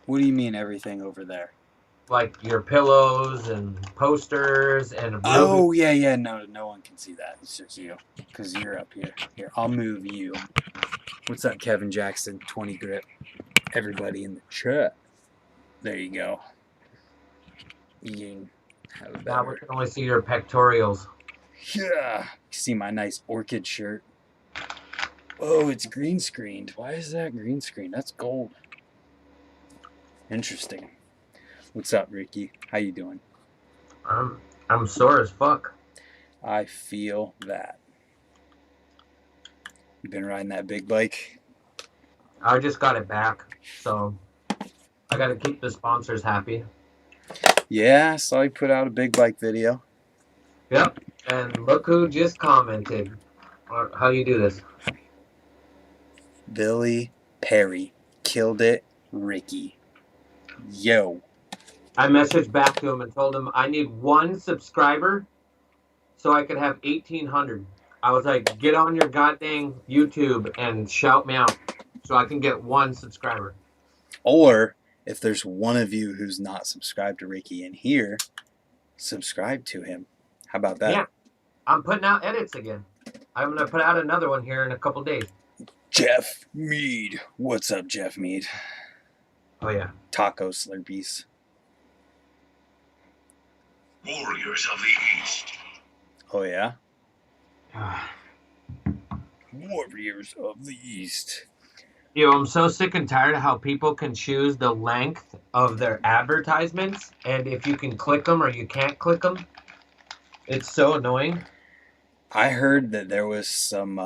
What do you mean everything over there? Like your pillows and posters and Rubik. Oh, yeah. No one can see that. It's just you. Because you're up here. Here, I'll move you. What's up, Kevin Jackson? 20 grip. Everybody in the chat. There you go. You can have a Now we better. can only see your pectorials. Yeah. You see my nice orchid shirt. Oh, it's green screened. Why is that green screen? That's gold. Interesting. What's up, Ricky? How you doing? I'm sore as fuck. I feel that. You been riding that big bike? I just got it back, so I got to keep the sponsors happy. Yeah, I saw you put out a big bike video. Yep. And look who just commented. Or how you do this? Billy Perry. Killed it, Ricky. Yo. I messaged back to him and told him I need 1 subscriber so I could have 1,800. I was like, get on your goddamn YouTube and shout me out so I can get 1 subscriber. Or if there's one of you who's not subscribed to Ricky in here, subscribe to him. How about that? Yeah. I'm putting out edits again. I'm going to put out another one here in a couple days. Jeff Mead. What's up, Jeff Mead? Oh, yeah. Taco Slurpees. Warriors of the East. Oh, yeah? Warriors of the East. You know, I'm so sick and tired of how people can choose the length of their advertisements, and if you can click them or you can't click them. It's so annoying. I heard that there was some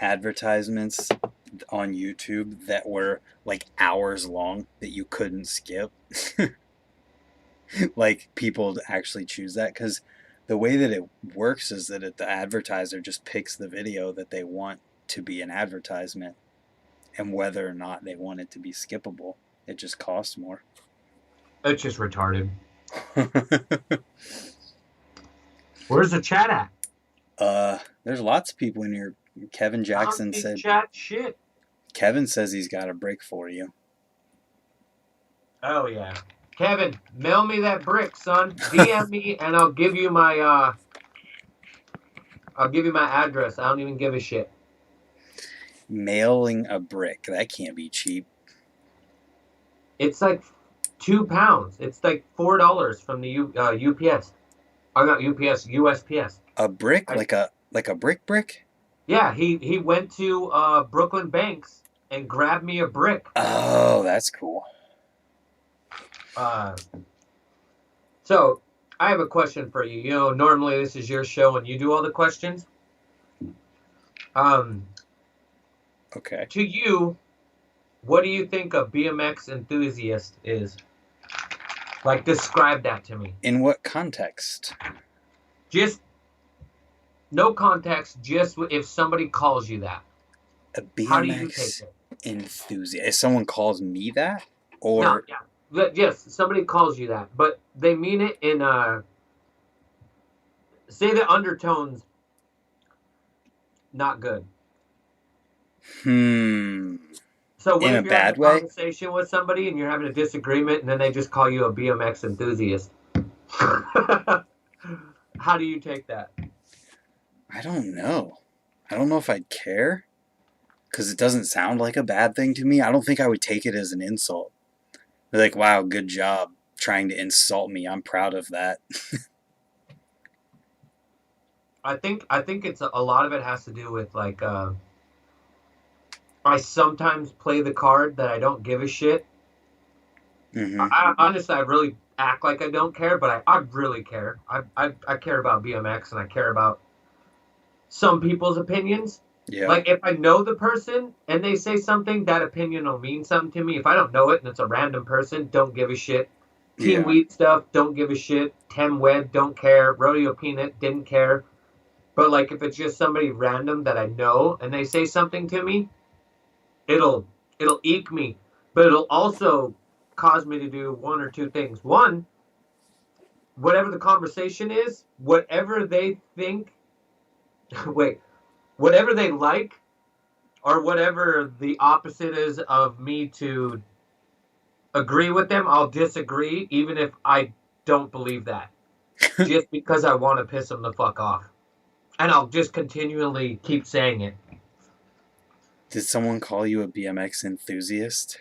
advertisements on YouTube that were like hours long that you couldn't skip. Like people actually choose that because the way that it works is that the advertiser just picks the video that they want to be an advertisement, and whether or not they want it to be skippable, it just costs more. It's just retarded. Where's the chat at? There's lots of people in here. Kevin Jackson said. Chat shit. Kevin says he's got a brick for you. Oh yeah, Kevin, mail me that brick, son. DM me and I'll give you my address. I don't even give a shit. Mailing a brick, that can't be cheap. It's like £2. It's like $4 from the UPS. Oh, not UPS, USPS. A brick, like a brick? Yeah, he went to Brooklyn Banks and grabbed me a brick. Oh, that's cool. So I have a question for you. You know, normally this is your show and you do all the questions. Okay. To you, what do you think a BMX enthusiast is? Like, describe that to me. In what context? Just no context. Just if somebody calls you that. A BMX How do you take it? enthusiast. If someone calls me that, or No, yeah. Yes, somebody calls you that, but they mean it in say the undertones not good. So what in if a you're bad having a way? conversation with somebody and you're having a disagreement and then they just call you a BMX enthusiast? How do you take that? I don't know. I don't know if I'd care, because it doesn't sound like a bad thing to me. I don't think I would take it as an insult. They're like, wow, good job trying to insult me. I'm proud of that. I think it's a lot of it has to do with like I sometimes play the card that I don't give a shit. Honestly, I really act like I don't care, but I really care. I care about BMX and I care about some people's opinions. Yeah. Like if I know the person and they say something, that opinion will mean something to me. If I don't know it and it's a random person, don't give a shit. Team Wheat stuff, don't give a shit. Tem Web, don't care. Rodeo Peanut, didn't care. But like if it's just somebody random that I know and they say something to me, it'll eke me, but it'll also cause me to do one or two things. One, whatever the conversation is, whatever they think, whatever they like, or whatever the opposite is of me to agree with them, I'll disagree even if I don't believe that. Just because I want to piss them the fuck off. And I'll just continually keep saying it. Did someone call you a BMX enthusiast?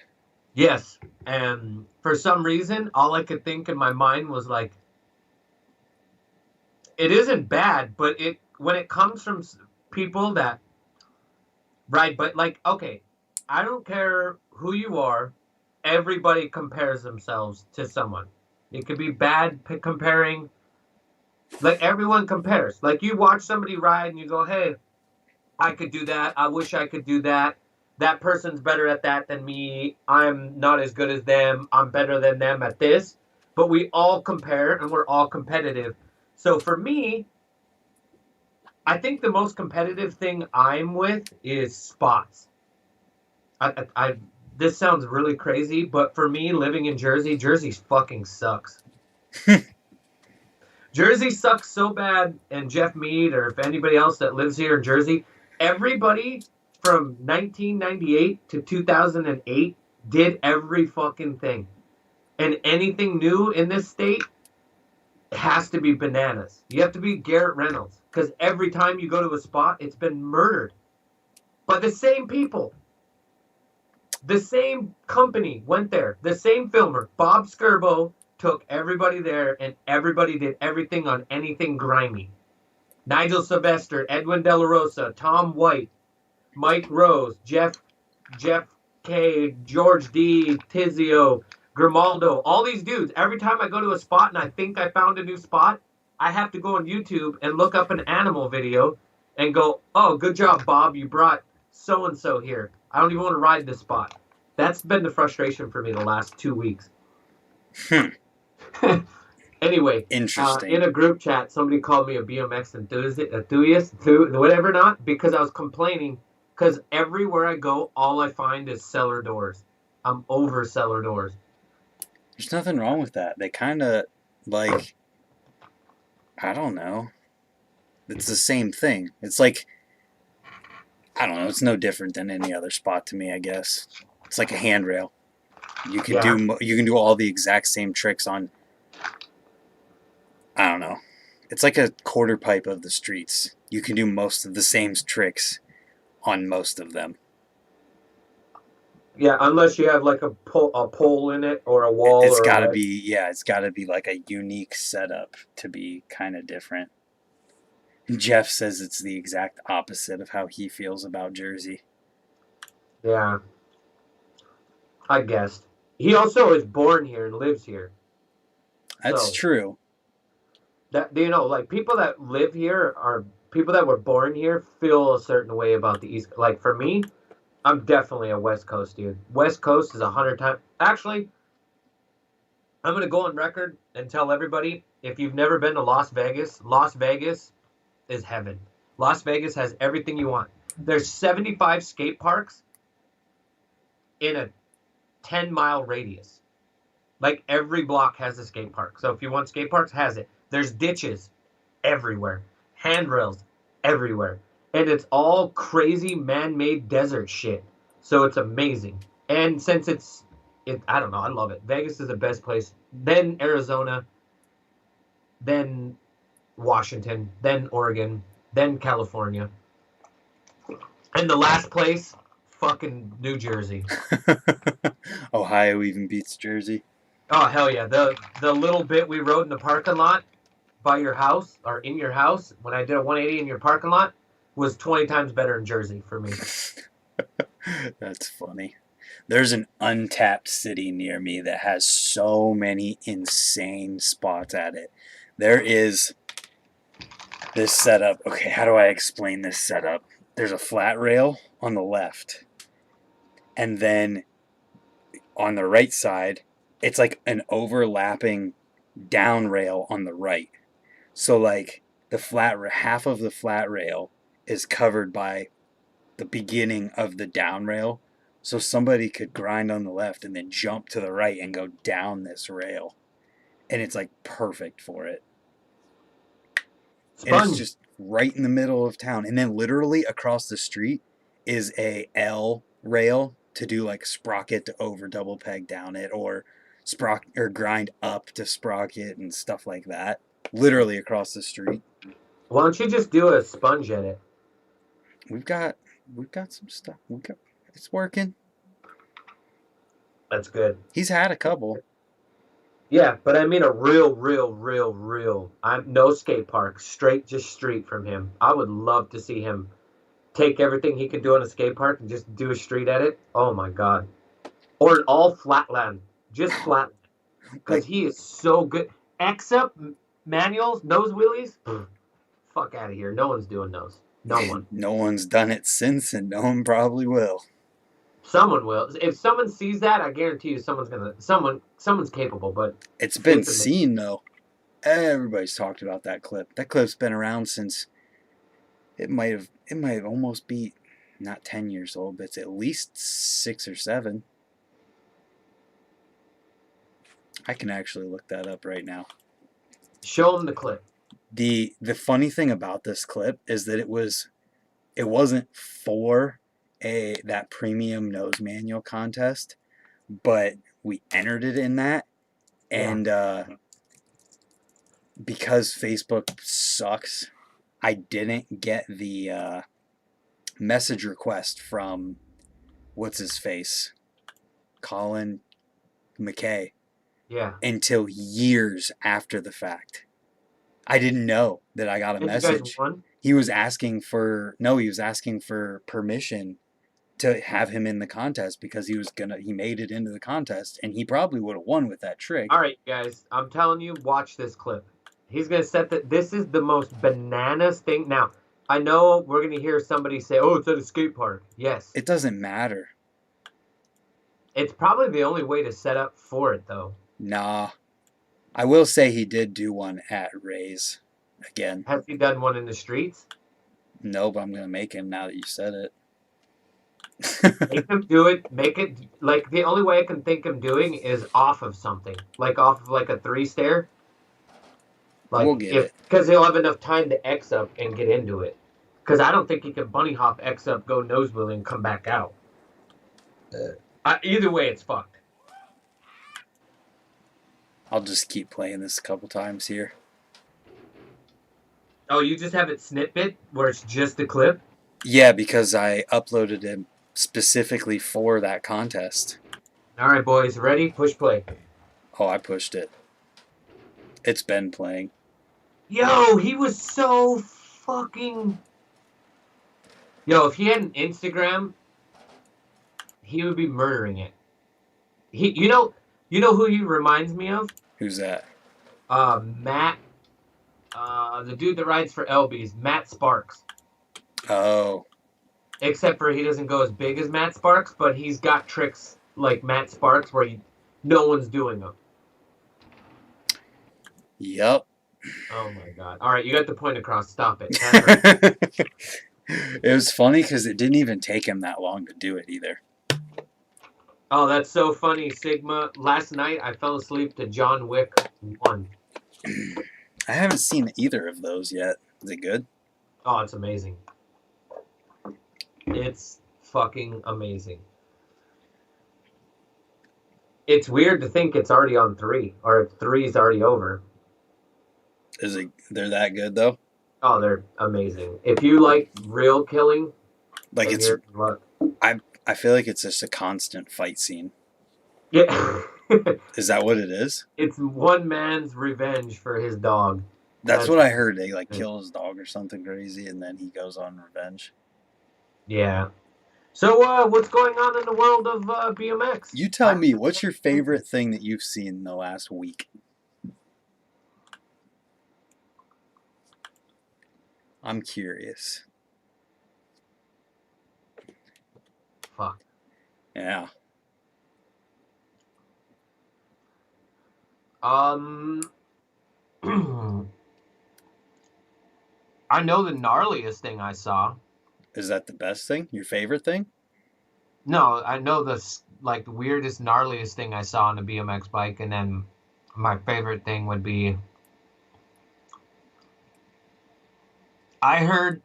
Yes. And for some reason, all I could think in my mind was like, it isn't bad, but when it comes from people that, right, but like, okay, I don't care who you are, everybody compares themselves to someone. It could be bad comparing, like everyone compares. Like you watch somebody ride and you go, hey, I could do that. I wish I could do that. That person's better at that than me. I'm not as good as them. I'm better than them at this. But we all compare and we're all competitive. So for me, I think the most competitive thing I'm with is spots. I this sounds really crazy, but for me, living in Jersey, Jersey fucking sucks. Jersey sucks so bad, and Jeff Mead, or if anybody else that lives here in Jersey, everybody from 1998 to 2008 did every fucking thing. And anything new in this state has to be bananas. You have to be Garrett Reynolds, because every time you go to a spot, it's been murdered by the same people. The same company went there. The same filmer, Bob Skirbo, took everybody there, and everybody did everything on anything grimy. Nigel Sylvester, Edwin De La Rosa, Tom White, Mike Rose, Jeff K, George D, Tizio, Grimaldo, all these dudes. Every time I go to a spot and I think I found a new spot, I have to go on YouTube and look up an animal video and go, oh, good job, Bob. You brought so-and-so here. I don't even want to ride this spot. That's been the frustration for me the last 2 weeks. Anyway, Interesting. in a group chat, somebody called me a BMX enthusiast, whatever not, because I was complaining. Because everywhere I go, all I find is cellar doors. I'm over cellar doors. There's nothing wrong with that. They kind of, like, I don't know. It's the same thing. It's like, I don't know. It's no different than any other spot to me, I guess. It's like a handrail. You can do all the exact same tricks on, I don't know. It's like a quarter pipe of the streets. You can do most of the same tricks on most of them. Yeah, unless you have like a pole in it or a wall. It's got to be, it's got to be like a unique setup to be kind of different. Jeff says it's the exact opposite of how he feels about Jersey. Yeah, I guessed. He also is born here and lives here. That's true. That, you know, like people that live here are people that were born here feel a certain way about the East. Like for me, I'm definitely a West Coast dude. West Coast is 100 times. Actually, I'm gonna go on record and tell everybody: if you've never been to Las Vegas is heaven. Las Vegas has everything you want. There's 75 skate parks in a 10-mile radius. Like every block has a skate park. So if you want skate parks, has it. There's ditches everywhere, handrails everywhere, and it's all crazy man-made desert shit. So it's amazing. And since I don't know, I love it. Vegas is the best place. Then Arizona, then Washington, then Oregon, then California, and the last place, fucking New Jersey. Ohio even beats Jersey. Oh hell yeah! The little bit we rode in the parking lot by your house or in your house when I did a 180 in your parking lot was 20 times better in Jersey for me. That's funny. There's an untapped city near me that has so many insane spots at it. There is this setup. Okay, how do I explain this setup? There's a flat rail on the left, and then on the right side, it's like an overlapping down rail on the right. So like half of the flat rail is covered by the beginning of the down rail. So somebody could grind on the left and then jump to the right and go down this rail. And it's like perfect for it. And it's just right in the middle of town. And then literally across the street is a L rail to do like sprocket to over double peg down it, or grind up to sprocket and stuff like that. Literally across the street. Why don't you just do a sponge edit? We've got some stuff. It's working. That's good. He's had a couple. Yeah, but I mean a real. I'm no skate park, just street from him. I would love to see him take everything he could do on a skate park and just do a street edit. Oh my god. Or an all Flatland. Just Flatland. Because he is so good. X up, manuals, nose wheelies. Fuck out of here. No one's doing those. No one. No one's done it since, and no one probably will. Someone will. If someone sees that, I guarantee you someone's capable, but it's been seen though. Everybody's talked about that clip. That clip's been around since it might have almost be not 10 years old, but it's at least 6 or 7. I can actually look that up right now. Show them the clip. The funny thing about this clip is that it wasn't for that premium nose manual contest, but we entered it in that, and because Facebook sucks, I didn't get the message request from what's his face, Colin McKay, until years after the fact. I didn't know that I got a message. He was asking for permission to have him in the contest because he made it into the contest, and he probably would have won with that trick. All right, guys, I'm telling you, watch this clip. He's gonna set that. This is the most bananas thing. Now, I know we're gonna hear somebody say, "Oh, it's at a skate park." Yes. It doesn't matter. It's probably the only way to set up for it, though. Nah. I will say he did do one at Ray's again. Has he done one in the streets? No, but I'm going to make him now that you said it. Make him do it. Make it, like, the only way I can think him doing is off of something. Like, off of, like, a 3-stair. Like, we'll get it. Because he'll have enough time to X up and get into it. Because I don't think he can bunny hop, X up, go nose wheel, and come back out. Either way, it's fucked. I'll just keep playing this a couple times here. Oh, you just have it snippet where it's just the clip? Yeah, because I uploaded it specifically for that contest. All right, boys. Ready? Push play. Oh, I pushed it. It's been playing. Yo, he was so fucking... Yo, if he had an Instagram, he would be murdering it. You know who he reminds me of? Who's that? Matt. The dude that rides for LB's, Matt Sparks. Oh. Except for he doesn't go as big as Matt Sparks, but he's got tricks like Matt Sparks where no one's doing them. Yep. Oh my god. All right, you got the point across. Stop it. It was funny because it didn't even take him that long to do it either. Oh, that's so funny, Sigma. Last night I fell asleep to John Wick 1. I haven't seen either of those yet. Is it good? Oh, it's amazing. It's fucking amazing. It's weird to think it's already on 3, or 3 is already over. They're that good though? Oh, they're amazing. If you like real killing, like I feel like it's just a constant fight scene. Yeah. Is that what it is? It's one man's revenge for his dog. That's what I heard. They kill his dog or something crazy, and then he goes on revenge. Yeah. So, what's going on in the world of BMX? You tell me, what's your favorite thing that you've seen in the last week? I'm curious. Fuck. Yeah. I know the gnarliest thing I saw. Is that the best thing? Your favorite thing? No, I know the weirdest, gnarliest thing I saw on a BMX bike, and then my favorite thing would be I heard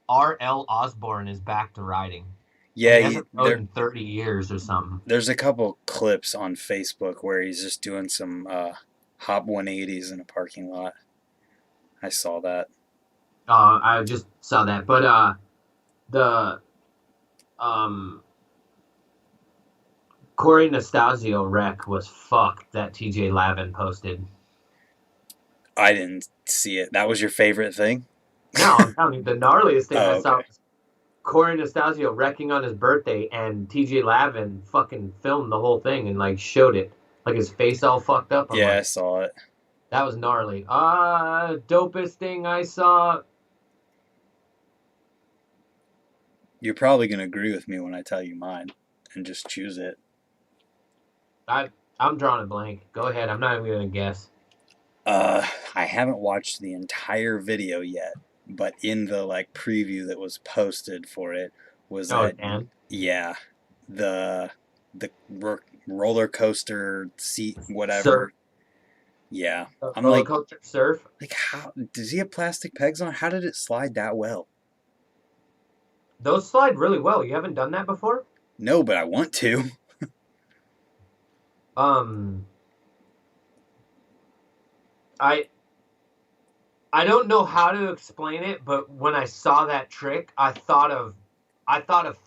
R.L. Osborne is back to riding. And Yeah, he hasn't rode in 30 years or something. there's a couple clips on Facebook where he's just doing some hop 180s in a parking lot. I saw that. I just saw that. But the Corey Nastasio wreck was fucked that TJ Lavin posted. I didn't see it. That was your favorite thing? No, I'm telling you, the gnarliest thing I saw Okay. was Corey Nastasio wrecking on his birthday, and TJ Lavin fucking filmed the whole thing and like showed it, like his face all fucked up. I'm Yeah, I like, saw it. that was gnarly. Dopest thing I saw. You're probably going to agree with me when I tell you mine and just choose it. I'm drawing a blank. Go ahead. I'm not even gonna guess. I haven't watched the entire video yet, but in the like preview that was posted for it was that Dan. yeah, the roller coaster seat whatever. Surf. Yeah. I'm roller like coaster surf. how does he have plastic pegs on? How did it slide that well? Those slide really well. You haven't done that before? No, but I want to. I don't know how to explain it, but when I saw that trick, I thought of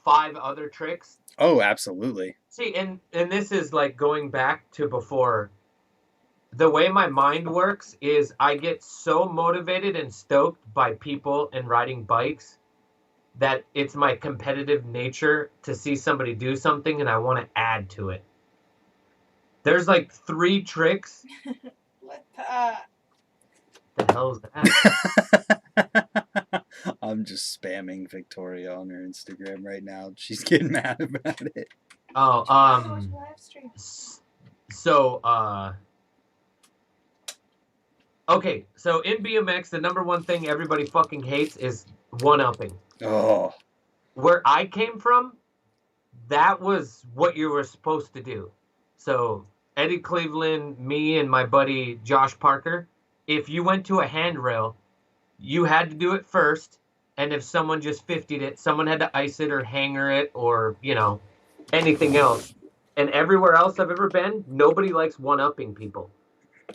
5 other tricks. Oh, absolutely. See, and this is like going back to before. The way my mind works is I get so motivated and stoked by people and riding bikes that it's my competitive nature to see somebody do something and I want to add to it. There's like 3 tricks. What The hell is that? I'm just spamming Victoria on her Instagram right now. She's getting mad about it. Oh, so okay, so in BMX, the number one thing everybody fucking hates is one-upping. Oh. Where I came from, that was what you were supposed to do. So Eddie Cleveland, me, and my buddy Josh Parker, if you went to a handrail, you had to do it first, and if someone just 50'd it, someone had to ice it or hanger it or, anything else. And everywhere else I've ever been, nobody likes one-upping people.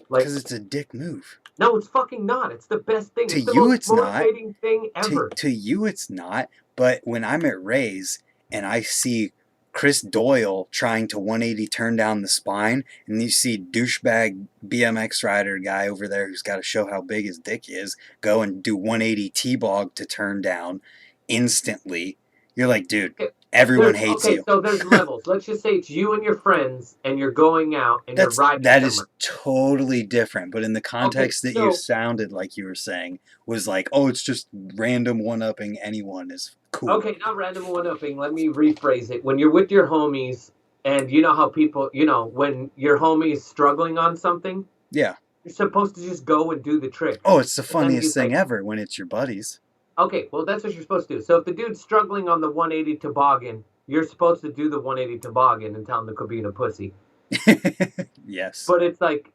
Like, because it's a dick move. No, it's fucking not. It's the best thing. To it's the you, most it's not. motivating thing ever. To you, it's not. But when I'm at Ray's and I see Chris Doyle trying to 180 turn down the spine, and you see douchebag BMX rider guy over there who's got to show how big his dick is go and do 180 T-bog to turn down instantly, you're like, dude, everyone hates you. So there's levels. Let's just say it's you and your friends, and you're going out and you're riding. That is totally different. But in the context that you sounded like you were saying was like, oh, it's just random one-upping anyone is cool. Okay, not random one-upping. Let me rephrase it. When you're with your homies, and you know how people, when your homie is struggling on something, yeah, you're supposed to just go and do the trick. Oh, it's the funniest thing ever when it's your buddies. Okay, well, that's what you're supposed to do. So if the dude's struggling on the 180 toboggan, you're supposed to do the 180 toboggan and tell him to go being a pussy. Yes. But it's like,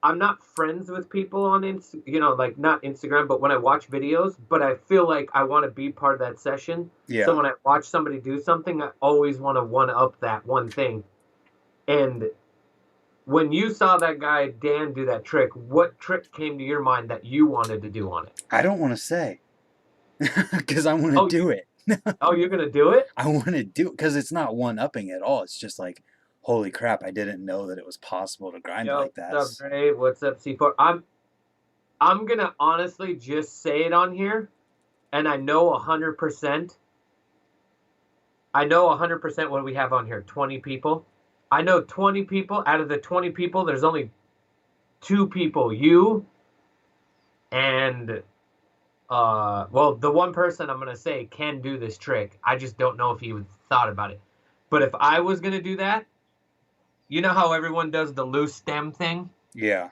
I'm not friends with people on like not Instagram, but when I watch videos, but I feel like I want to be part of that session. Yeah. So when I watch somebody do something, I always want to one-up that one thing. And when you saw that guy, Dan, do that trick, what trick came to your mind that you wanted to do on it? I don't want to say. Because I want to do it. Oh, you're going to do it? I want to do it because it's not one-upping at all. It's just like, holy crap, I didn't know that it was possible to grind like that. What's up, Dre? What's up, C4? I'm going to honestly just say it on here, and I know 100%. I know 100% what we have on here, 20 people. I know 20 people. Out of the 20 people, there's only 2 people, you and... the one person I'm going to say can do this trick. I just don't know if he thought about it. But if I was going to do that, you know how everyone does the loose stem thing? Yeah.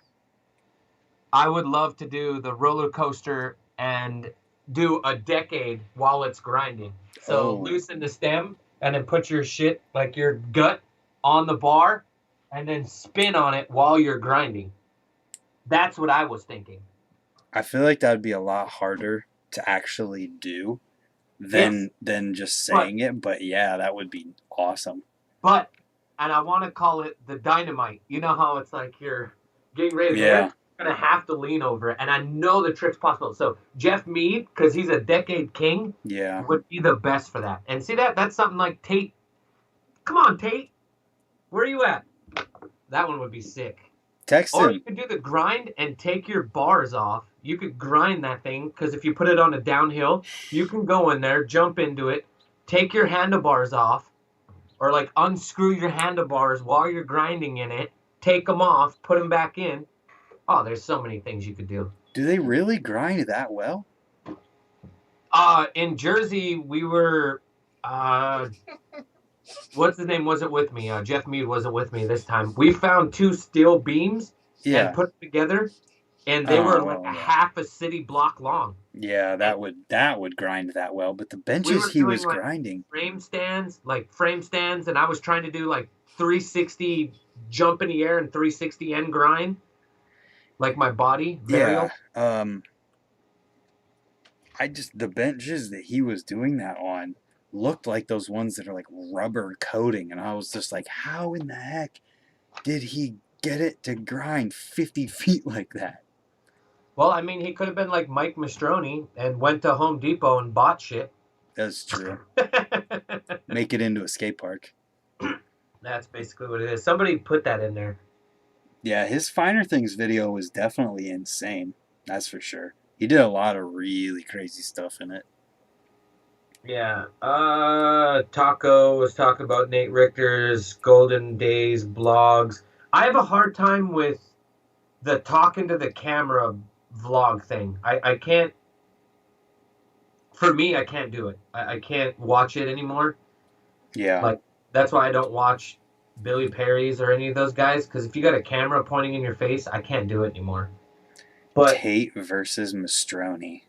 I would love to do the roller coaster and do a decade while it's grinding. So loosen the stem and then put your shit, like your gut, on the bar and then spin on it while you're grinding. That's what I was thinking. I feel like that would be a lot harder to actually do than just saying it. But yeah, that would be awesome. But, and I want to call it the dynamite. You know how it's like you're getting ready to Yeah. you're going to have to lean over it. And I know the trick's possible. So Jeff Mead, because he's a decade king, Yeah. would be the best for that. And see that's something like Tate. Come on, Tate. Where are you at? That one would be sick. Text Or him. you could do the grind and take your bars off. You could grind that thing, because if you put it on a downhill, you can go in there, jump into it, take your handlebars off, or like unscrew your handlebars while you're grinding in it, take them off, put them back in. Oh, there's so many things you could do. Do they really grind that well? In Jersey, we were, what's his name wasn't with me. Jeff Mead wasn't with me this time. We found 2 steel beams and put them together, and they were like half a city block long. Yeah, that would grind that well. But the benches he was grinding. Frame stands, and I was trying to do like 360 jump in the air and 360 end grind. Like my body. Yeah. The benches that he was doing that on looked like those ones that are like rubber coating, and I was just like, how in the heck did he get it to grind 50 feet like that? Well, I mean, he could have been like Mike Mastroni and went to Home Depot and bought shit. That's true. Make it into a skate park. That's basically what it is. Somebody put that in there. Yeah, his Finer Things video was definitely insane. That's for sure. He did a lot of really crazy stuff in it. Yeah. Taco was talking about Nate Richter's Golden Days blogs. I have a hard time with the talking to the camera vlog thing. I can't. For me, I can't do it. I can't watch it anymore. Yeah. Like, that's why I don't watch Billy Perry's or any of those guys, because if you got a camera pointing in your face, I can't do it anymore. But Tate versus Mastroni.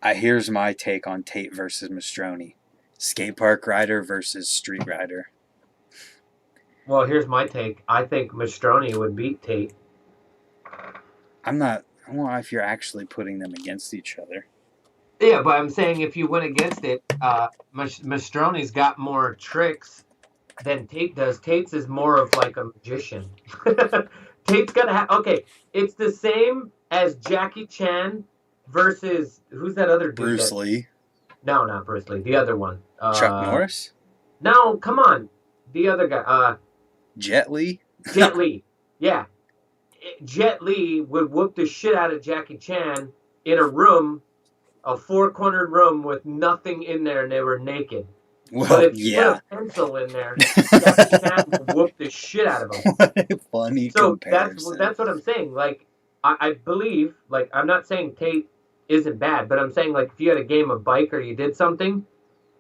Here's my take on Tate versus Mastroni. Skate park rider versus street rider. Well, here's my take. I think Mastroni would beat Tate. I don't know if you're actually putting them against each other. Yeah, but I'm saying if you went against it, Mastroni's got more tricks than Tate does. Tate's is more of like a magician. Tate's gonna have it's the same as Jackie Chan versus who's that other dude? Bruce Lee. No, not Bruce Lee. The other one. Chuck Norris. No, come on. The other guy. Jet Li. Jet Li. Yeah. Jet Li would whoop the shit out of Jackie Chan in a room, a 4-cornered room with nothing in there, and they were naked. Well, but if you put a pencil in there, Jackie Chan would whoop the shit out of him. What a funny comparison. That's what I'm saying. Like, I believe, like, I'm not saying Tate isn't bad, but I'm saying, like, if you had a game of bike or you did something,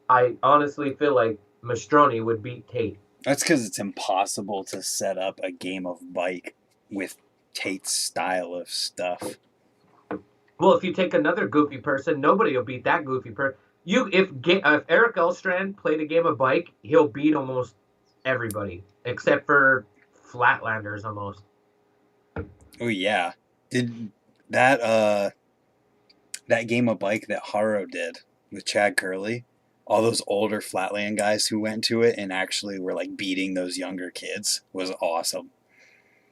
I honestly feel like Mastroni would beat Tate. That's because it's impossible to set up a game of bike with Tate's style of stuff. Well, if you take another goofy person, nobody will beat that goofy person. If Eric Elstrand played a game of bike, he'll beat almost everybody, except for Flatlanders almost. Oh yeah, did that game of bike that Haro did with Chad Curley? All those older Flatland guys who went to it and actually were like beating those younger kids was awesome.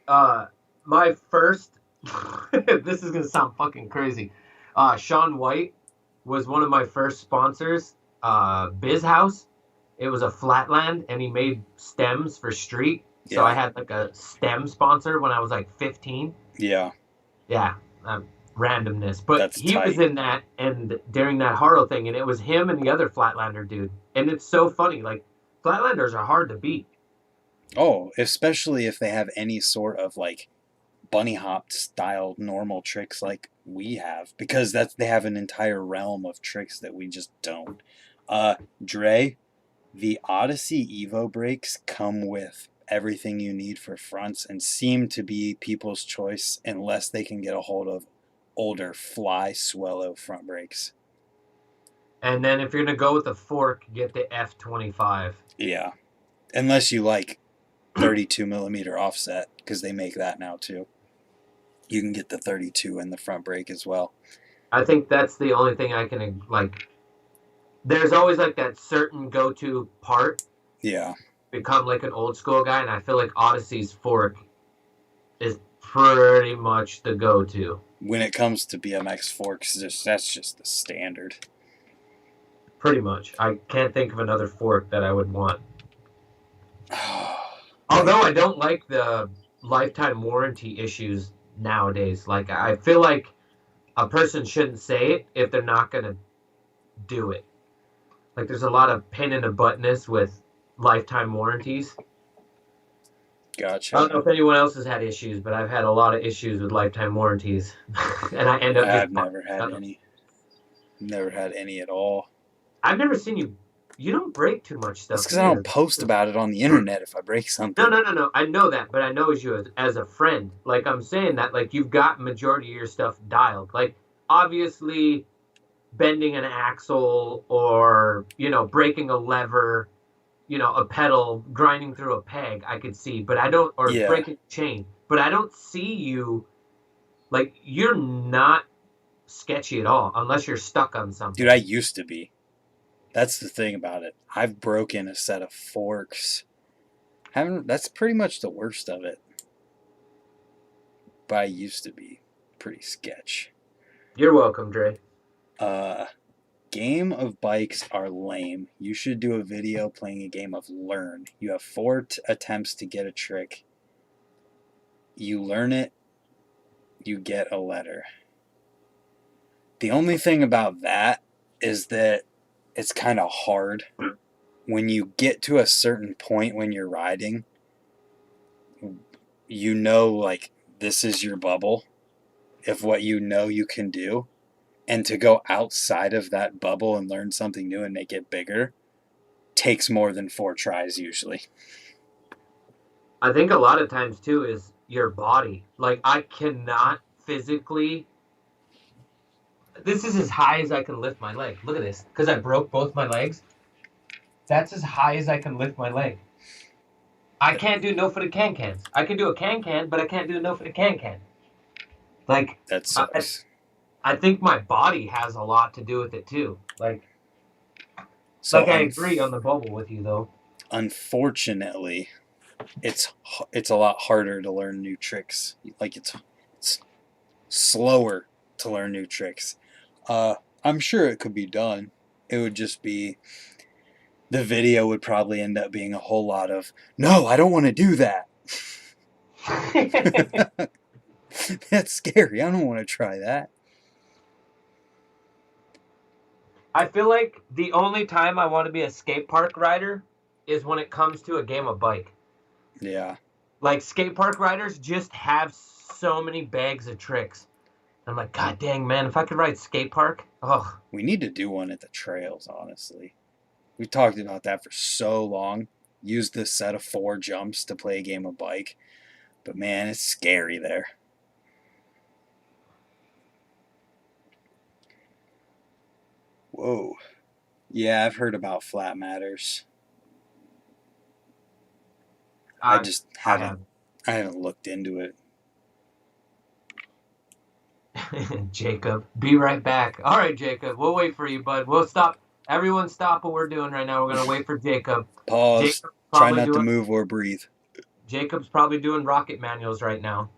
My first, this is gonna sound fucking crazy. Sean White was one of my first sponsors. Biz House. It was a Flatland, and he made stems for street. So I had like a stem sponsor when I was like 15. Yeah. Yeah. Randomness. But That's he tight. was in that and during that Haro thing, and it was him and the other Flatlander dude. And it's so funny. Like, Flatlanders are hard to beat. Oh, especially if they have any sort of like bunny hop style normal tricks like we have, because they have an entire realm of tricks that we just don't. Dre, the Odyssey Evo brakes come with everything you need for fronts and seem to be people's choice unless they can get a hold of older Fly Swallow front brakes. And then if you're going to go with the fork, get the F25. Yeah. Unless you like 32 millimeter offset, because they make that now too. You can get the 32 in the front brake as well. I think that's the only thing I can, like, there's always like that certain go-to part. Yeah. Become like an old school guy, and I feel like Odyssey's fork is pretty much the go-to. When it comes to BMX forks, that's just the standard. Pretty much. I can't think of another fork that I would want. Although I don't like the lifetime warranty issues nowadays. Like, I feel like a person shouldn't say it if they're not going to do it. Like, there's a lot of pin in the buttness with lifetime warranties. Gotcha. I don't know if anyone else has had issues, but I've had a lot of issues with lifetime warranties. And I end up I've never had any. Never had any at all. I've never seen you. You don't break too much stuff. That's because I don't post about it on the internet if I break something. No. I know that, but I know you as a friend. Like, I'm saying that, like, you've got majority of your stuff dialed. Like, obviously, bending an axle or, breaking a lever, a pedal, grinding through a peg, I could see. But I don't, or breaking a chain. But I don't see you, like, you're not sketchy at all unless you're stuck on something. Dude, I used to be. That's the thing about it. I've broken a set of forks. That's pretty much the worst of it. But I used to be pretty sketch. You're welcome, Dre. Game of bikes are lame. You should do a video playing a game of Learn. You have 4 attempts to get a trick. You learn it, you get a letter. The only thing about that is that it's kind of hard. When you get to a certain point when you're riding, like, this is your bubble of what you know you can do. And to go outside of that bubble and learn something new and make it bigger takes more than 4 tries usually. I think a lot of times, too, is your body. Like, I cannot physically... This is as high as I can lift my leg. Look at this. Because I broke both my legs. That's as high as I can lift my leg. I can't do no-footed can-cans. I can do a can-can, but I can't do a no-footed can-can. Like... That sucks. I think my body has a lot to do with it, too. Like I agree on the bubble with you, though. Unfortunately, it's a lot harder to learn new tricks. Like, it's slower to learn new tricks. I'm sure it could be done. It would just be... The video would probably end up being a whole lot of, no, I don't want to do that. That's scary. I don't want to try that. I feel like the only time I want to be a skate park rider is when it comes to a game of bike. Yeah. Like, skate park riders just have so many bags of tricks. I'm like, God dang, man, if I could ride skate park, oh. We need to do one at the trails, honestly. We talked about that for so long. Use this set of 4 jumps to play a game of bike. But, man, it's scary there. Whoa. Yeah, I've heard about flat matters. I just haven't looked into it. Jacob, be right back. All right, Jacob, we'll wait for you, bud. We'll stop. Everyone stop what we're doing right now. We're going to wait for Jacob. Pause. Try not to move or breathe. Jacob's probably doing rocket manuals right now.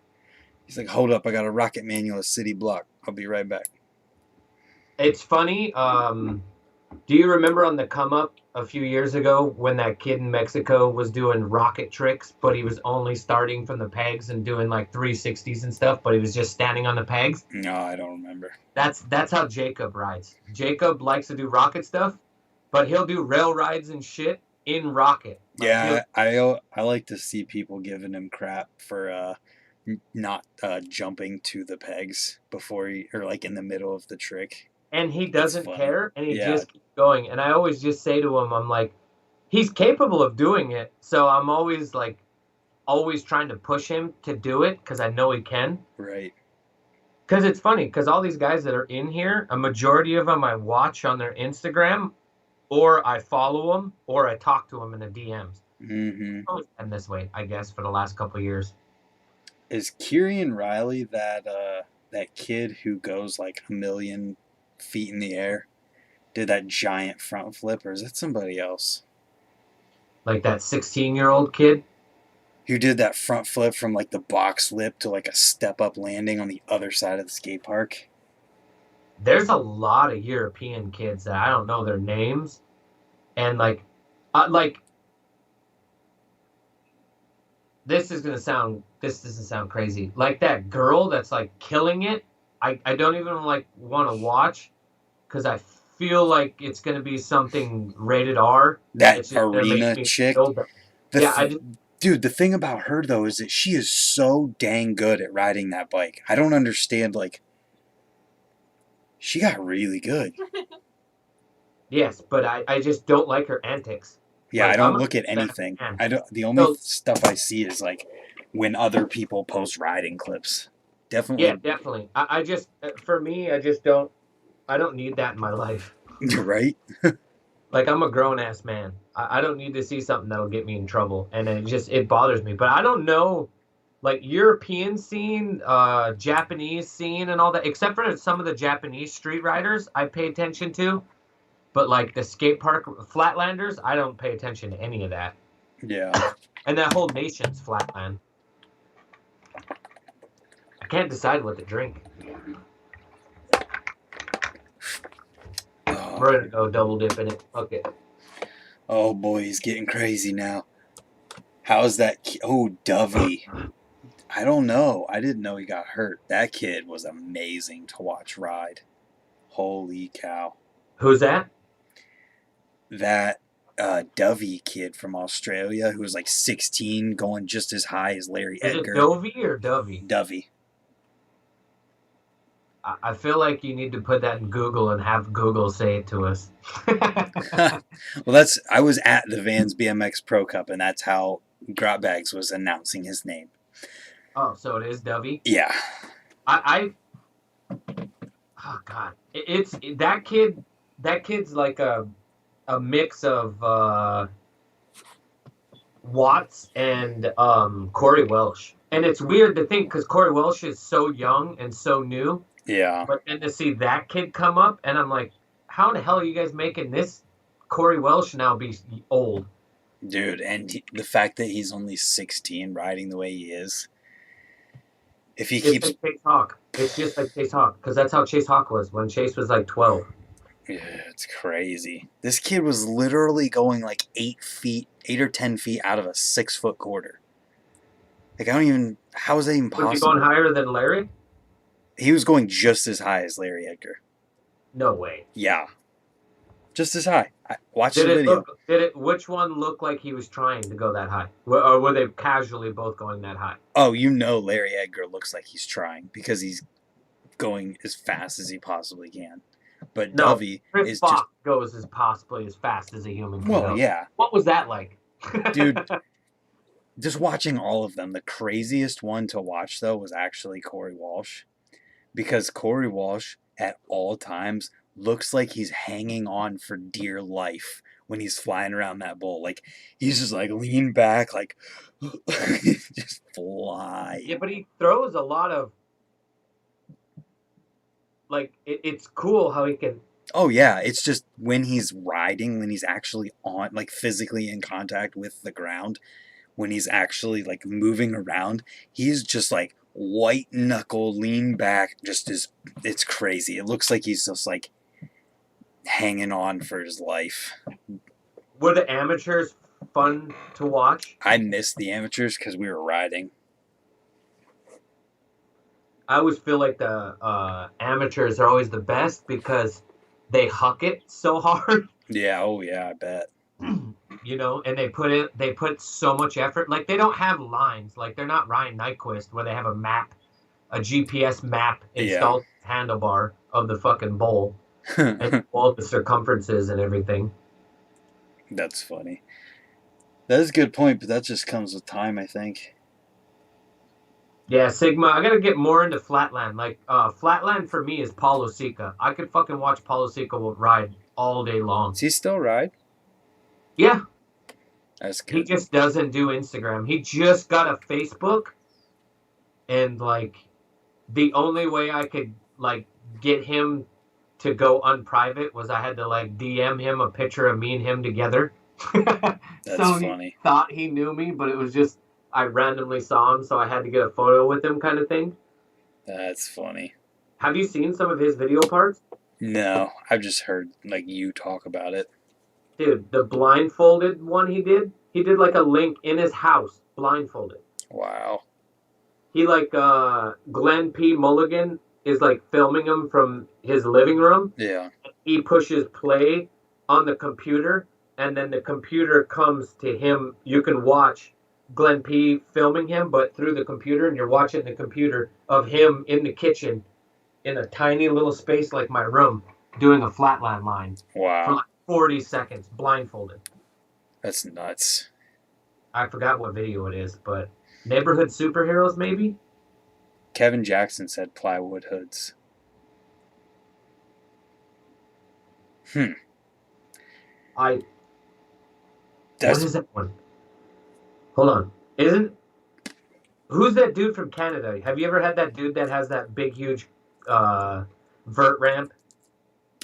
He's like, hold up, I got a rocket manual at City Block. I'll be right back. It's funny. Do you remember on the come up a few years ago when that kid in Mexico was doing rocket tricks, but he was only starting from the pegs and doing like 360s and stuff, but he was just standing on the pegs? No, I don't remember. That's how Jacob rides. Jacob likes to do rocket stuff, but he'll do rail rides and shit in rocket. Yeah, I like to see people giving him crap for not jumping to the pegs before or like in the middle of the trick. And he doesn't care, and he just keeps going. And I always just say to him, I'm like, he's capable of doing it. So I'm always trying to push him to do it because I know he can. Right. Because it's funny, because all these guys that are in here, a majority of them I watch on their Instagram, or I follow them, or I talk to them in the DMs. Mm-hmm. It's always been this way, I guess, for the last couple of years. Is Kieran Riley that kid who goes like 1,000,000 feet in the air did that giant front flip, or is that somebody else? Like that 16-year-old kid? Who did that front flip from like the box lip to like a step up landing on the other side of the skate park? There's a lot of European kids that I don't know their names. And like this doesn't sound crazy. Like that girl that's like killing it, I don't even like want to watch because I feel like it's gonna be something rated R. That It's just gonna make arena me chick. feel Dude, the thing about her though is that she is so dang good at riding that bike. I don't understand. Like, she got really good. Yes, but I just don't like her antics. Yeah, Like, I don't I'm a look at fan anything. fan. I don't. The only So stuff I see is like when other people post riding clips. Definitely. yeah, definitely. I just for me, I don't need that in my life. Right? Like I'm a grown ass man. I don't need to see something that'll get me in trouble, and it bothers me. But I don't know, like European scene, Japanese scene, and all that. Except for some of the Japanese street riders, I pay attention to. But like the skate park Flatlanders, I don't pay attention to any of that. Yeah. And that whole nation's Flatland. I can't decide what to drink. I'm ready to go double dip in it. Okay. Oh boy, he's getting crazy now. How's that? Oh, Dovey. I don't know. I didn't know he got hurt. That kid was amazing to watch ride. Holy cow. Who's that? That Dovey kid from Australia who was like 16 going just as high as Larry Is Edgar. it Dovey or Dovey? Dovey. I feel like you need to put that in Google and have Google say it to us. Well, I was at the Vans BMX Pro Cup, and that's how Grotbags was announcing his name. Oh, so it is Dovey? Yeah. Oh God, it's that kid. That kid's like a mix of Watts and Corey Welsh, and it's weird to think because Corey Welsh is so young and so new. Yeah. But then to see that kid come up, and I'm like, how in the hell are you guys making this Corey Welsh now be old? Dude, and the fact that he's only 16 riding the way he is. If he keeps... like Chase Hawk. It's just like Chase Hawk, because that's how Chase Hawk was when Chase was like 12. Yeah, it's crazy. This kid was literally going like 8 or 10 feet out of a 6-foot quarter. Like, I don't even... How is that even possible? Was he going higher than Larry? He was going just as high as Larry Edgar. No way. Yeah. Just as high. Watch the video. Which one looked like he was trying to go that high? Or were they casually both going that high? Oh, you know Larry Edgar looks like he's trying because he's going as fast as he possibly can. But no, Dovey Chris is Fox just... goes as possibly as fast as a human can Well, go. yeah. What was that like? Dude, just watching all of them, the craziest one to watch, though, was actually Corey Walsh. Because Corey Walsh, at all times, looks like he's hanging on for dear life when he's flying around that bowl. Like, he's just, like, lean back, like, just fly. Yeah, but he throws a lot of... Like, it's cool how he can... Oh, yeah. It's just when he's riding, when he's actually on, like, physically in contact with the ground, when he's actually, like, moving around, he's just, like, white knuckle, lean back, it's crazy. It looks like he's just, like, hanging on for his life. Were the amateurs fun to watch? I missed the amateurs because we were riding. I always feel like the amateurs are always the best because they huck it so hard. Yeah, oh yeah, I bet. You know, and they put so much effort. Like, they don't have lines. Like, they're not Ryan Nyquist where they have a GPS map installed handlebar of the fucking bowl and all the circumferences and everything. That's funny. That is a good point, but that just comes with time, I think. Yeah, Sigma, I gotta get more into Flatland. Like, Flatland for me is Paulo Sica. I could fucking watch Paulo Sica ride all day long. Does he still ride? Yeah. That's good. He just doesn't do Instagram. He just got a Facebook, and, like, the only way I could, like, get him to go unprivate was I had to like DM him a picture of me and him together. That's so funny. he thought he knew me, but it was just I randomly saw him, so I had to get a photo with him, kind of thing. That's funny. Have you seen some of his video parts? No, I've just heard like you talk about it. Dude, the blindfolded one he did like a link in his house, blindfolded. Wow. He like Glenn P. Mulligan is like filming him from his living room. Yeah. He pushes play on the computer, and then the computer comes to him. You can watch Glenn P. filming him, but through the computer, and you're watching the computer of him in the kitchen in a tiny little space like my room doing a Flatland line for Wow. like 40 seconds, blindfolded. That's nuts. I forgot what video it is, but Neighborhood Superheroes, maybe? Kevin Jackson said plywood hoods. What That's is that one? Hold on. Who's that dude from Canada? Have you ever had that dude that has that big, huge vert ramp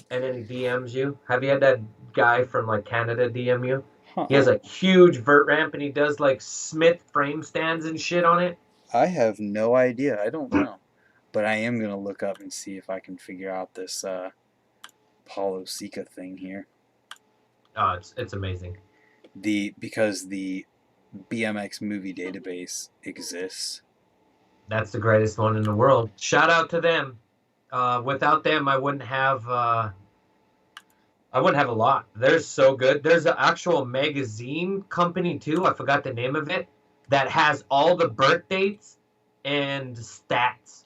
and then he DMs you? Have you had that guy from like Canada DM you? He has a huge vert ramp and he does like Smith frame stands and shit on it. I have no idea. I don't know. But I am going to look up and see if I can figure out this Paulo Sika thing here. Oh, it's amazing. Because the BMX movie database exists. That's the greatest one in the world. Shout out to them. Without them, I wouldn't have a lot. They're so good. There's an actual magazine company too. I forgot the name of it. That has all the birth dates and stats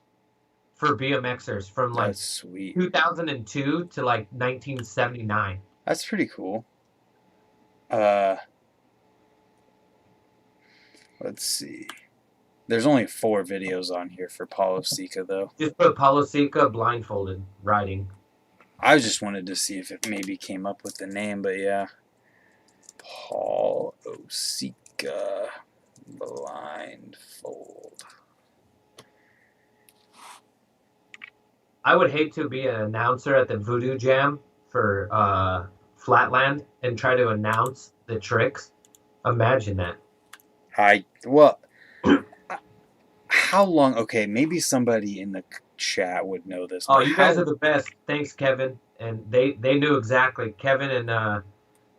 for BMXers from like That's sweet. 2002 to like 1979. That's pretty cool. Let's see. There's only 4 videos on here for Paulo Sika, though. Just put Paulo Sika blindfolded riding. I just wanted to see if it maybe came up with the name, but yeah. Paulo Sika blindfold. I would hate to be an announcer at the Voodoo Jam for Flatland and try to announce the tricks. Imagine that. How long? Okay, maybe somebody in the chat would know this. Oh, you guys are the best. Thanks, Kevin. And they knew exactly. Kevin and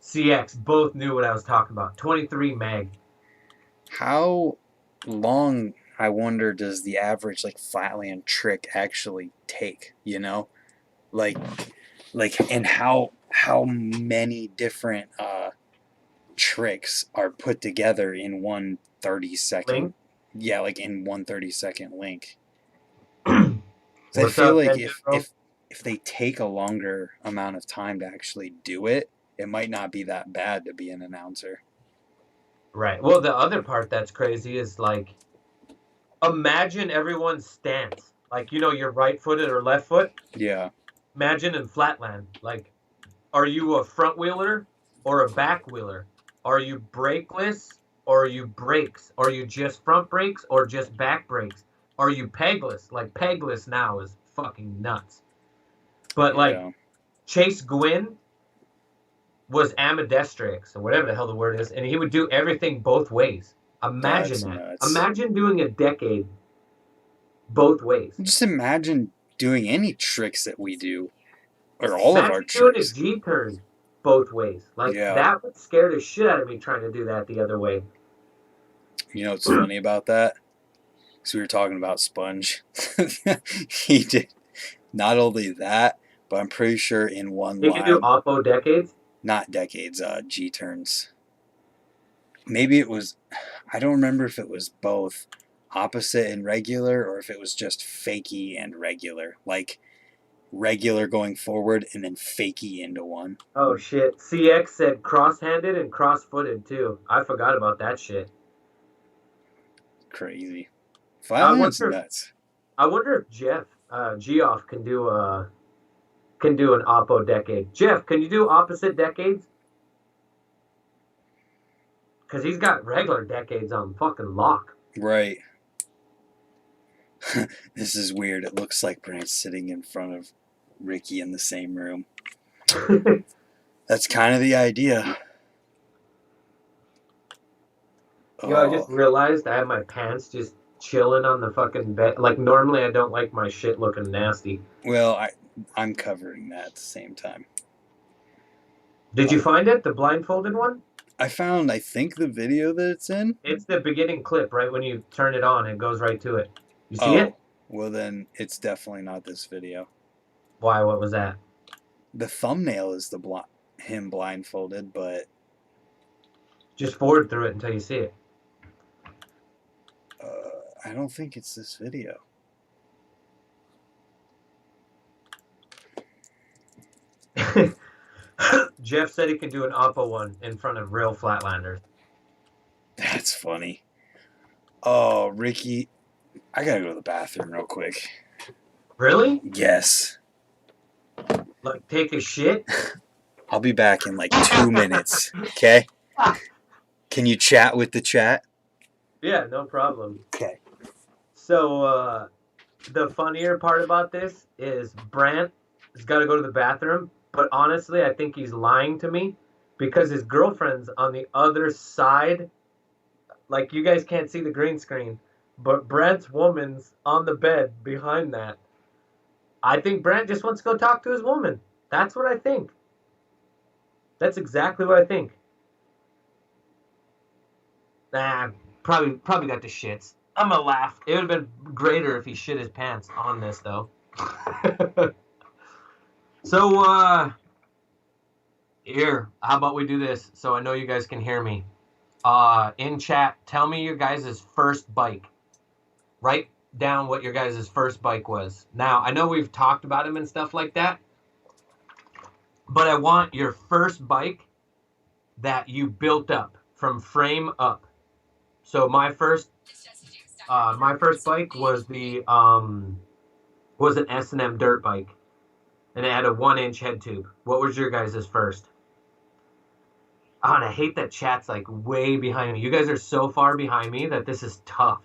CX both knew what I was talking about. 23 meg. How long, I wonder, does the average like Flatland trick actually take? You know, and how many different tricks are put together in one 30-second Link? Yeah, like in one 30-second link. What's I feel up, like Benjo? if they take a longer amount of time to actually do it, it might not be that bad to be an announcer. Right. Well, the other part that's crazy is like, imagine everyone's stance. Like, you know, you're right-footed or left foot. Yeah. Imagine in Flatland. Like, are you a front wheeler or a back wheeler? Are you brakeless or are you brakes? Are you just front brakes or just back brakes? Are you pegless? Like, pegless now is fucking nuts. But, like, Yeah. Chase Gwynn was ambidextrous, or whatever the hell the word is, and he would do everything both ways. Imagine That's that. nuts. Imagine doing a decade both ways. Just imagine doing any tricks that we do, or all of our Imagine doing a tricks. G-turn both ways. Like, Yeah. that would scare the shit out of me trying to do that the other way. You know what's funny about that? Because we were talking about Sponge. He did not only that, but I'm pretty sure in one You line. can do oppo decades. Not decades, G-turns. Maybe it was, I don't remember if it was both opposite and regular, or if it was just fakie and regular. Like, regular going forward and then fakie into one. Oh, shit. CX said cross-handed and cross-footed, too. I forgot about that shit. Crazy. Flatland's nuts. I wonder if Jeff Geoff can do an oppo decade. Jeff, can you do opposite decades? Because he's got regular decades on fucking lock. Right. This is weird. It looks like Brant's sitting in front of Ricky in the same room. That's kind of the idea. Yo, I just realized I have my pants just chilling on the fucking bed. Like, normally I don't like my shit looking nasty. Well, I'm covering that at the same time. Did you find it? The blindfolded one? I found, I think, the video that it's in. It's the beginning clip, right? When you turn it on, it goes right to it. You see it? Well, then it's definitely not this video. Why? What was that? The thumbnail is him blindfolded, but... Just forward through it until you see it. I don't think it's this video. Jeff said he can do an Oppo one in front of real Flatlanders. That's funny. Oh, Ricky, I gotta go to the bathroom real quick. Really? Yes. Like, take a shit? I'll be back in like 2 minutes, okay? Can you chat with the chat? Yeah, no problem. Okay. So, the funnier part about this is Brant has got to go to the bathroom, but honestly, I think he's lying to me because his girlfriend's on the other side. Like, you guys can't see the green screen, but Brant's woman's on the bed behind that. I think Brant just wants to go talk to his woman. That's what I think. That's exactly what I think. Nah, probably got the shits. I'm gonna laugh. It would have been greater if he shit his pants on this, though. So, here, how about we do this so I know you guys can hear me. In chat, tell me your guys' first bike. Write down what your guys' first bike was. Now, I know we've talked about them and stuff like that, but I want your first bike that you built up from frame up. So my first bike was was an S&M dirt bike, and it had a 1-inch head tube. What was your guys' first? Oh, and I hate that chat's like way behind me. You guys are so far behind me that this is tough.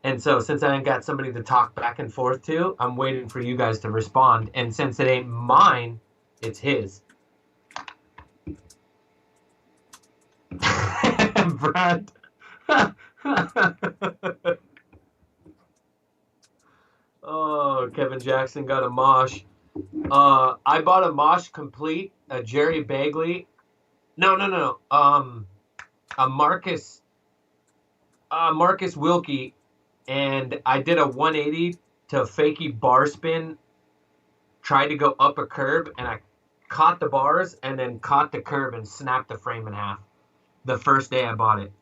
And so since I ain't got somebody to talk back and forth to, I'm waiting for you guys to respond. And since it ain't mine, it's his. Brad. Oh, Kevin Jackson got a mosh. I bought a mosh complete, a Jerry Bagley. No. A Marcus Wilkie, and I did a 180 to fakie bar spin. Tried to go up a curb, and I caught the bars and then caught the curb and snapped the frame in half. The first day I bought it.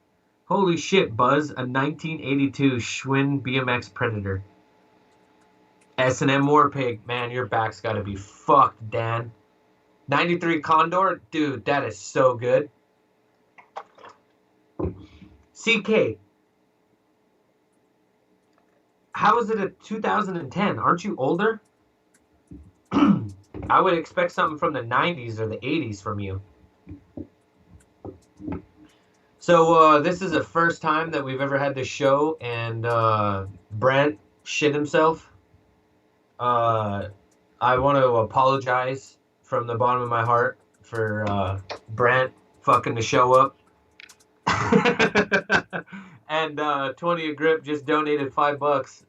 Holy shit, Buzz! A 1982 Schwinn BMX Predator. S&M Warpig, man, your back's got to be fucked, Dan. 93 Condor, dude, that is so good. CK, how is it a 2010? Aren't you older? I would expect something from the 90s or the 80s from you. So this is the first time that we've ever had this show, and Brent shit himself. I want to apologize from the bottom of my heart for Brent fucking the show up. And 20 a grip just donated $5.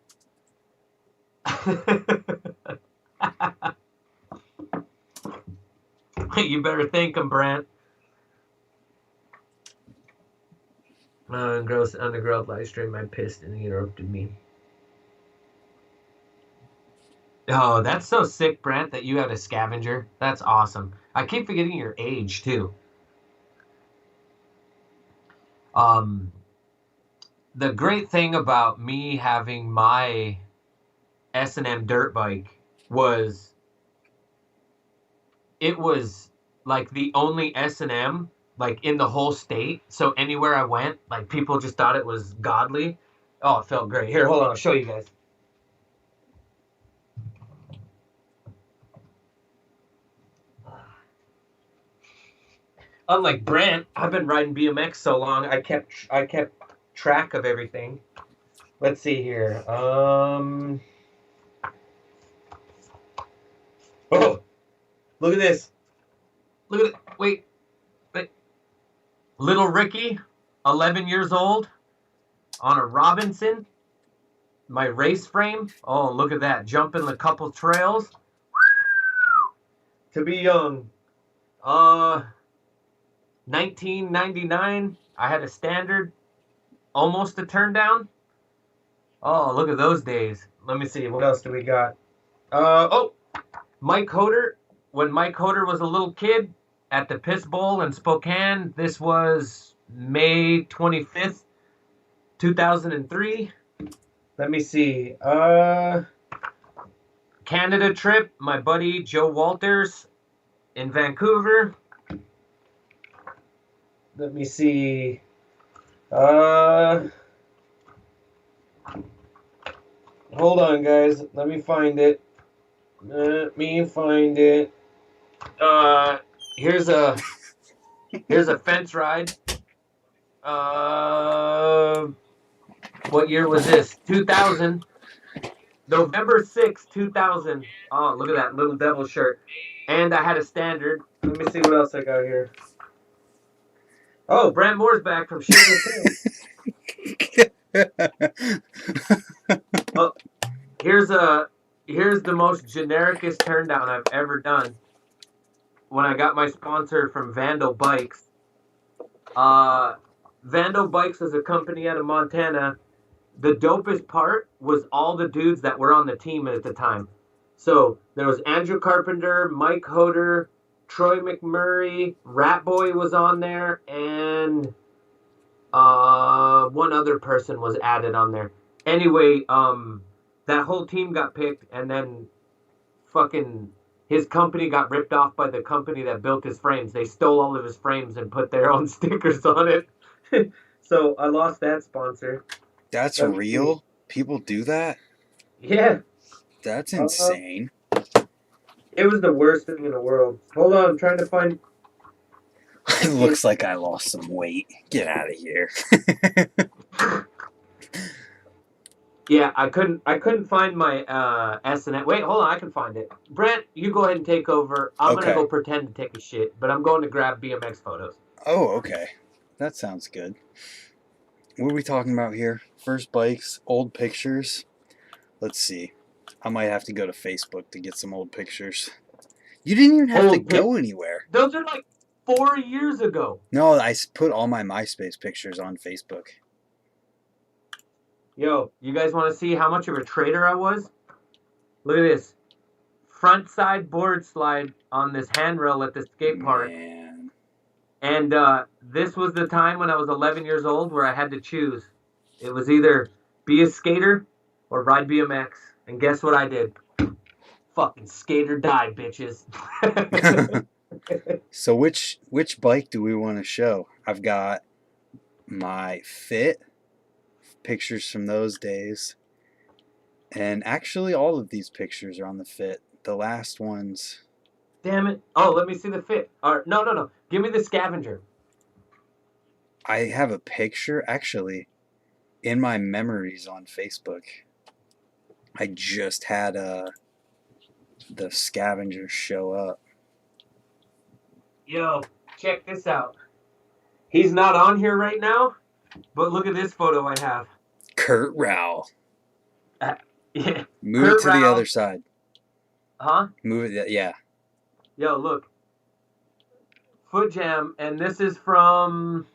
You better thank him, Brent. Gross undergrowth live stream. I pissed and he interrupted me. Oh, that's so sick, Brent, that you had a scavenger. That's awesome. I keep forgetting your age, too. The great thing about me having my S&M dirt bike was it was like the only S&M like in the whole state. So anywhere I went, like people just thought it was godly. Oh, it felt great. Here, hold on, I'll show you guys. Unlike Brant, I've been riding BMX so long, I kept track of everything. Let's see here. Oh, look at this. Look at it. Wait. Little Ricky, 11 years old, on a Robinson. My race frame. Oh, look at that. Jumping a couple trails. To be young. 1999. I had a standard. Almost a turn down. Oh, look at those days. Let me see. What else do we got? Mike Hoder. When Mike Hoder was a little kid at the Piss Bowl in Spokane, this was May 25th, 2003. Let me see. Canada trip. My buddy Joe Walters in Vancouver. Let me see. Hold on, guys. Let me find it. Here's a fence ride. What year was this? 2000. November 6th, 2000. Oh, look at that little devil shirt. And I had a standard. Let me see what else I got here. Oh, Brent Moore's back from shooting the Oh, here's the most genericest turn down I've ever done. When I got my sponsor from Vandal Bikes. Vandal Bikes is a company out of Montana. The dopest part was all the dudes that were on the team at the time. So there was Andrew Carpenter, Mike Hoder, Troy McMurray, Rat Boy was on there, and one other person was added on there. Anyway, that whole team got picked, and then fucking his company got ripped off by the company that built his frames. They stole all of his frames and put their own stickers on it. So I lost that sponsor. That's real? People do that? Yeah. That's insane. It was the worst thing in the world. Hold on, I'm trying to find... It looks like I lost some weight. Get out of here. Yeah, I couldn't find my S&S. Wait, hold on, I can find it. Brent, you go ahead and take over. I'm gonna go pretend to take a shit, but I'm going to grab BMX photos. Oh, okay. That sounds good. What are we talking about here? First bikes, old pictures. Let's see. I might have to go to Facebook to get some old pictures. You didn't even have to go anywhere. Those are like 4 years ago. No, I put all my MySpace pictures on Facebook. Yo, you guys want to see how much of a traitor I was? Look at this. Front side board slide on this handrail at the skate park. Man. And this was the time when I was 11 years old where I had to choose. It was either be a skater or ride BMX. And guess what I did? Fucking skate or die, bitches. So which bike do we want to show? I've got my Fit, pictures from those days. And actually all of these pictures are on the Fit. The last ones... Damn it. Oh, let me see the Fit. No. Give me the Scavenger. I have a picture, actually, in my memories on Facebook. I just had the Scavenger show up. Yo, check this out. He's not on here right now, but look at this photo I have. Kurt Rowell. Yeah. Move it to the other side. Huh? Move it, yeah. Yo, look. Foot Jam, and this is from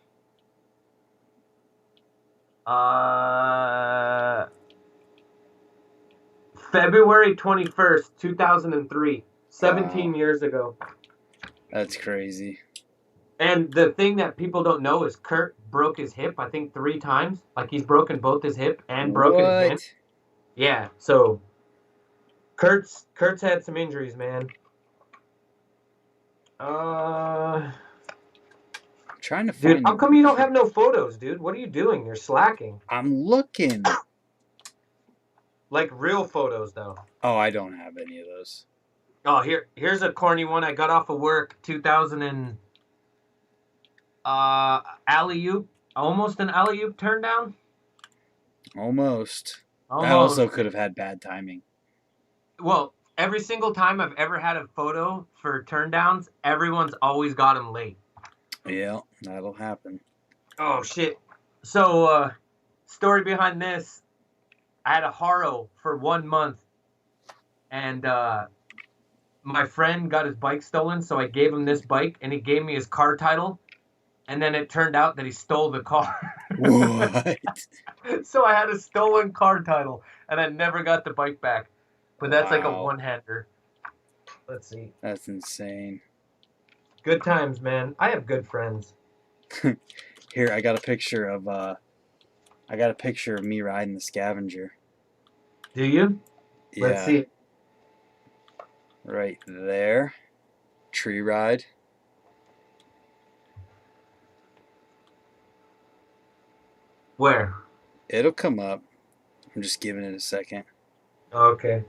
February 21st, 2003. 17 years ago. That's crazy. And the thing that people don't know is Kurt broke his hip, I think 3 times. Like he's broken both his hip and broken his hand. Yeah, so Kurt's had some injuries, man. Trying to find... Dude, how come you don't have no photos, dude? What are you doing? You're slacking. I'm looking. Like real photos, though. Oh, I don't have any of those. Oh, here's a corny one I got off of work. 2000 and alley-oop. Almost an alley-oop turn down. Almost. That also could have had bad timing. Well, every single time I've ever had a photo for turn downs, everyone's always got them late. Yeah, that'll happen. Oh shit. So story behind this, I had a Haro for 1 month, and my friend got his bike stolen, so I gave him this bike, and he gave me his car title, and then it turned out that he stole the car. What? So I had a stolen car title, and I never got the bike back. But that's like a Wow. one-hander. Let's see. That's insane. Good times, man. I have good friends. Here, I got a picture of me riding the scavenger. Do you? Yeah. Let's see. Right there. Tree ride. Where? It'll come up. I'm just giving it a second. Okay.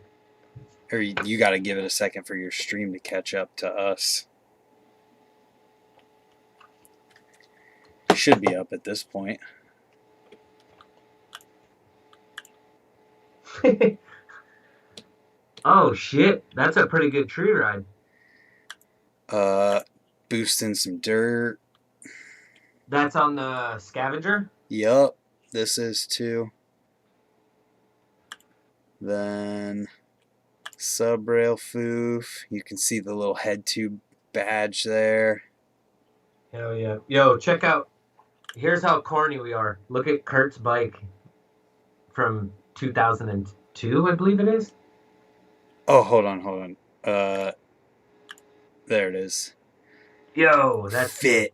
Or you got to give it a second for your stream to catch up to us. It should be up at this point. Oh shit, that's a pretty good tree ride. Boosting some dirt. That's on the scavenger? Yup, this is too. Then subrail foof. You can see the little head tube badge there. Hell yeah. Yo, check out. Here's how corny we are. Look at Kurt's bike from 2002, I believe it is. Oh, hold on. There it is. Yo, that's Fit.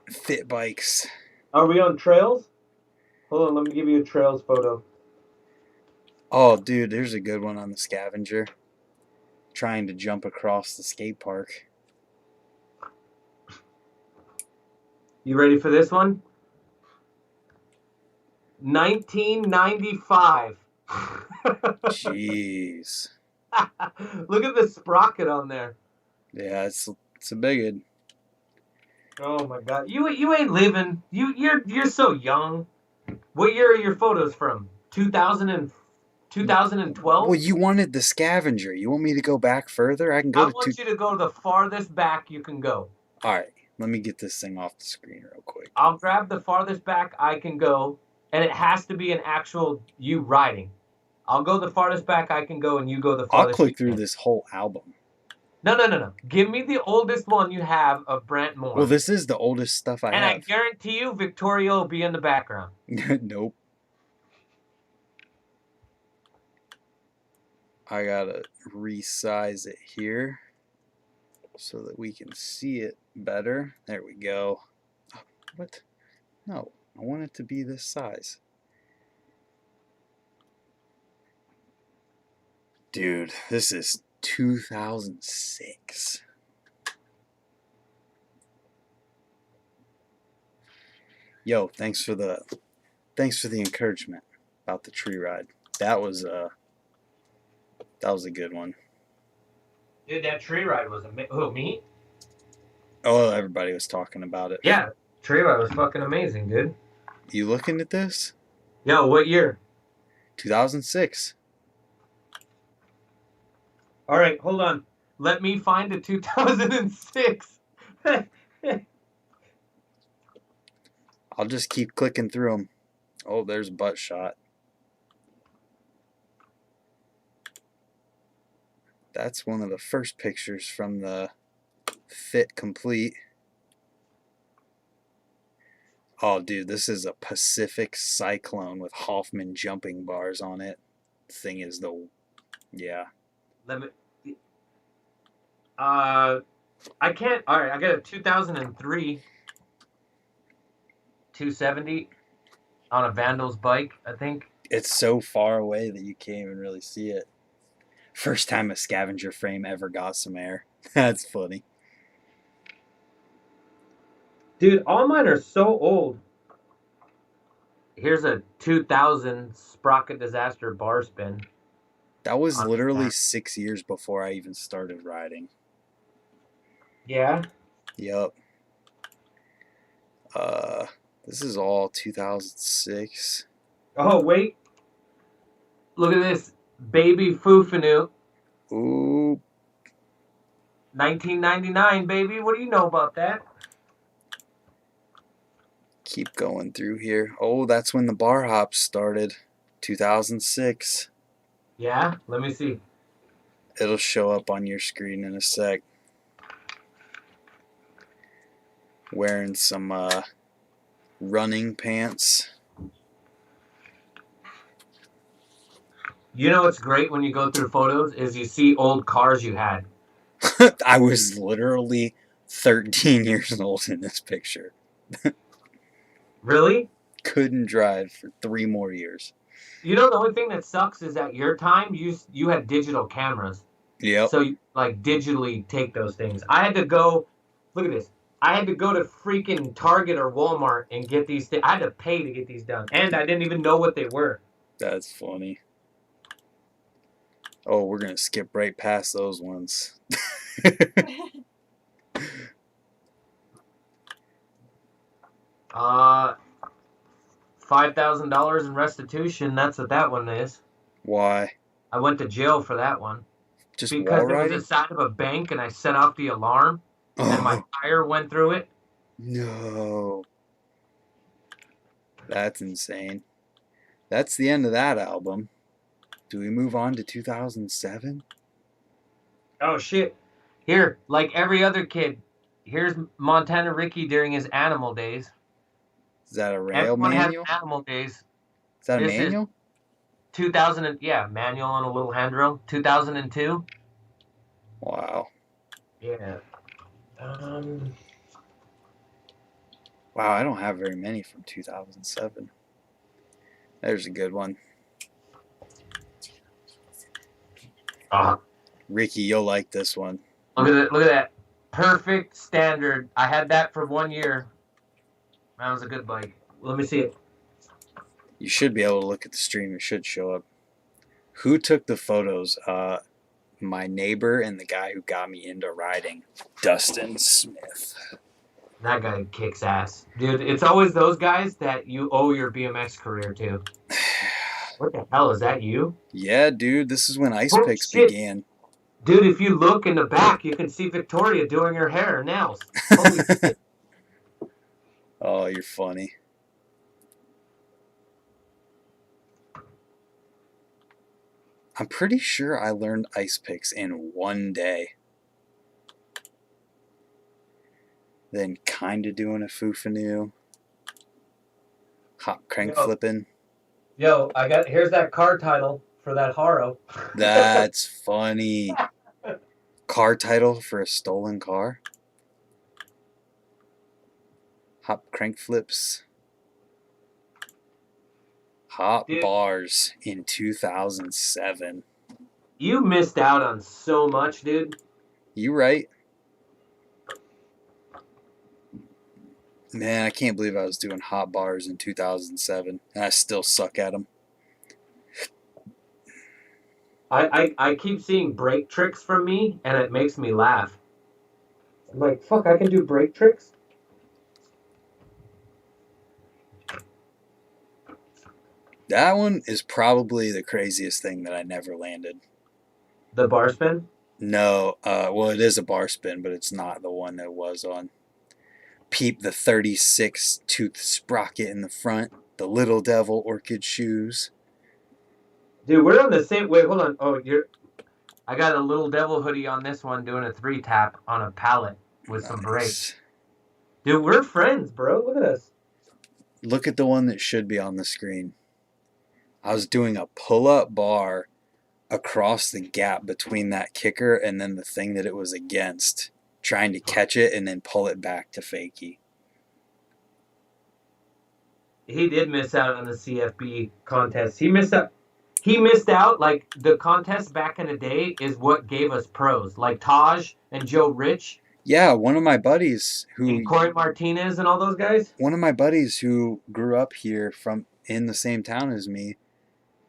Fit bikes. Are we on trails? Hold on, let me give you a trails photo. Oh, dude, there's a good one on the scavenger. Trying to jump across the skate park. You ready for this one? 1995. Jeez. Look at the sprocket on there. Yeah, it's a big one. Oh my god. You ain't living. You're so young. What year are your photos from? 2012? Well, you wanted the scavenger. You want me to go back further? I can go I want you to go the farthest back you can go. All right. Let me get this thing off the screen real quick. I'll grab the farthest back I can go, and it has to be an actual you riding. I'll go the farthest back I can go, and you go the I'll farthest. click through this whole album. No. Give me the oldest one you have of Brent Moore. Well, this is the oldest stuff I have. And I guarantee you Victoria will be in the background. Nope. I gotta resize it here so that we can see it better. There we go. Oh, what? No, I want it to be this size. Dude, this is 2006. Yo, thanks for the encouragement about the tree ride. That was a good one. Dude, that tree ride was amazing. Who, me? Oh, everybody was talking about it. Yeah, tree ride was fucking amazing, dude. You looking at this? Yo, what year? 2006. All right, hold on. Let me find a 2006. I'll just keep clicking through them. Oh, there's a butt shot. That's one of the first pictures from the Fit Complete. Oh, dude, this is a Pacific Cyclone with Hoffman jumping bars on it. Thing is yeah. Let me. I can't. All right, I got a 2003 270 on a Vandal's bike, I think. It's so far away that you can't even really see it. First time a scavenger frame ever got some air. That's funny. Dude, all mine are so old. Here's a 2000 Sprocket Disaster bar spin. That was literally 6 years before I even started riding. Yeah? Yep. This is all 2006. Oh, wait. Look at this. Baby Fufanu, Ooh, 1999, baby. What do you know about that? keep going through here. Oh, that's when the bar hops started. 2006. Yeah, let me see. It'll show up on your screen in a sec. Wearing some running pants. You know what's great when you go through photos is you see old cars you had. I was literally 13 years old in this picture. Really? Couldn't drive for 3 more years. You know, the only thing that sucks is at your time, you had digital cameras. Yep. So you like digitally take those things. I had to go, look at this. I had to go to freaking Target or Walmart and get these things. I had to pay to get these done. And I didn't even know what they were. That's funny. Oh, we're going to skip right past those ones. $5,000 in restitution. That's what that one is. Why? I went to jail for that one. Just Because wall there was riding? a side of a bank and I set off the alarm and my tire went through it. No. That's insane. That's the end of that album. Do we move on to 2007? Oh shit. Here, like every other kid, here's Montana Ricky during his animal days. Is that a rail Everyone has manual? animal days. Is that a This is manual? 2000 and yeah, manual on a little handrail. 2002. Wow. Yeah. Wow, I don't have very many from 2007. There's a good one. Ricky, you'll like this one. Look at that! Look at that! Perfect standard. I had that for 1 year. That was a good bike. Let me see it. You should be able to look at the stream. It should show up. Who took the photos? My neighbor and the guy who got me into riding, Dustin Smith. That guy kicks ass, dude. It's always those guys that you owe your BMX career to. What the hell is that? You? Yeah, dude. This is when Ice Holy Picks shit. began. Dude, if you look in the back, you can see Victoria doing her hair and nails. Holy shit. Oh, you're funny. I'm pretty sure I learned Ice Picks in 1 day. Then kinda doing a Fufanu. Hop crank flipping. Yo, here's that car title for that Haro. That's funny. Car title for a stolen car. Hop crank flips. Hop Dude. bars in 2007. You missed out on so much, dude. You right. Man, I can't believe I was doing hot bars in 2007 and I still suck at them. I keep seeing brake tricks from me, and it makes me laugh. I'm like, fuck, I can do brake tricks? That one is probably the craziest thing that I never landed. The bar spin? No, well, it is a bar spin, but it's not the one that was on. Peep the 36 tooth sprocket in the front, the Little Devil orchid shoes. Dude, we're on the same. Wait, hold on. Oh, I got a Little Devil hoodie on this one doing a 3-tap on a pallet with some brakes. Dude, we're friends, bro. Look at us. Look at the one that should be on the screen. I was doing a pull-up bar across the gap between that kicker and then the thing that it was against, trying to catch it and then pull it back to fakie. He did miss out on the CFB contest. He missed out. Like the contest back in the day is what gave us pros, like Taj and Joe Rich. Yeah, one of my buddies and Corey Martinez and all those guys. One of my buddies who grew up here from in the same town as me,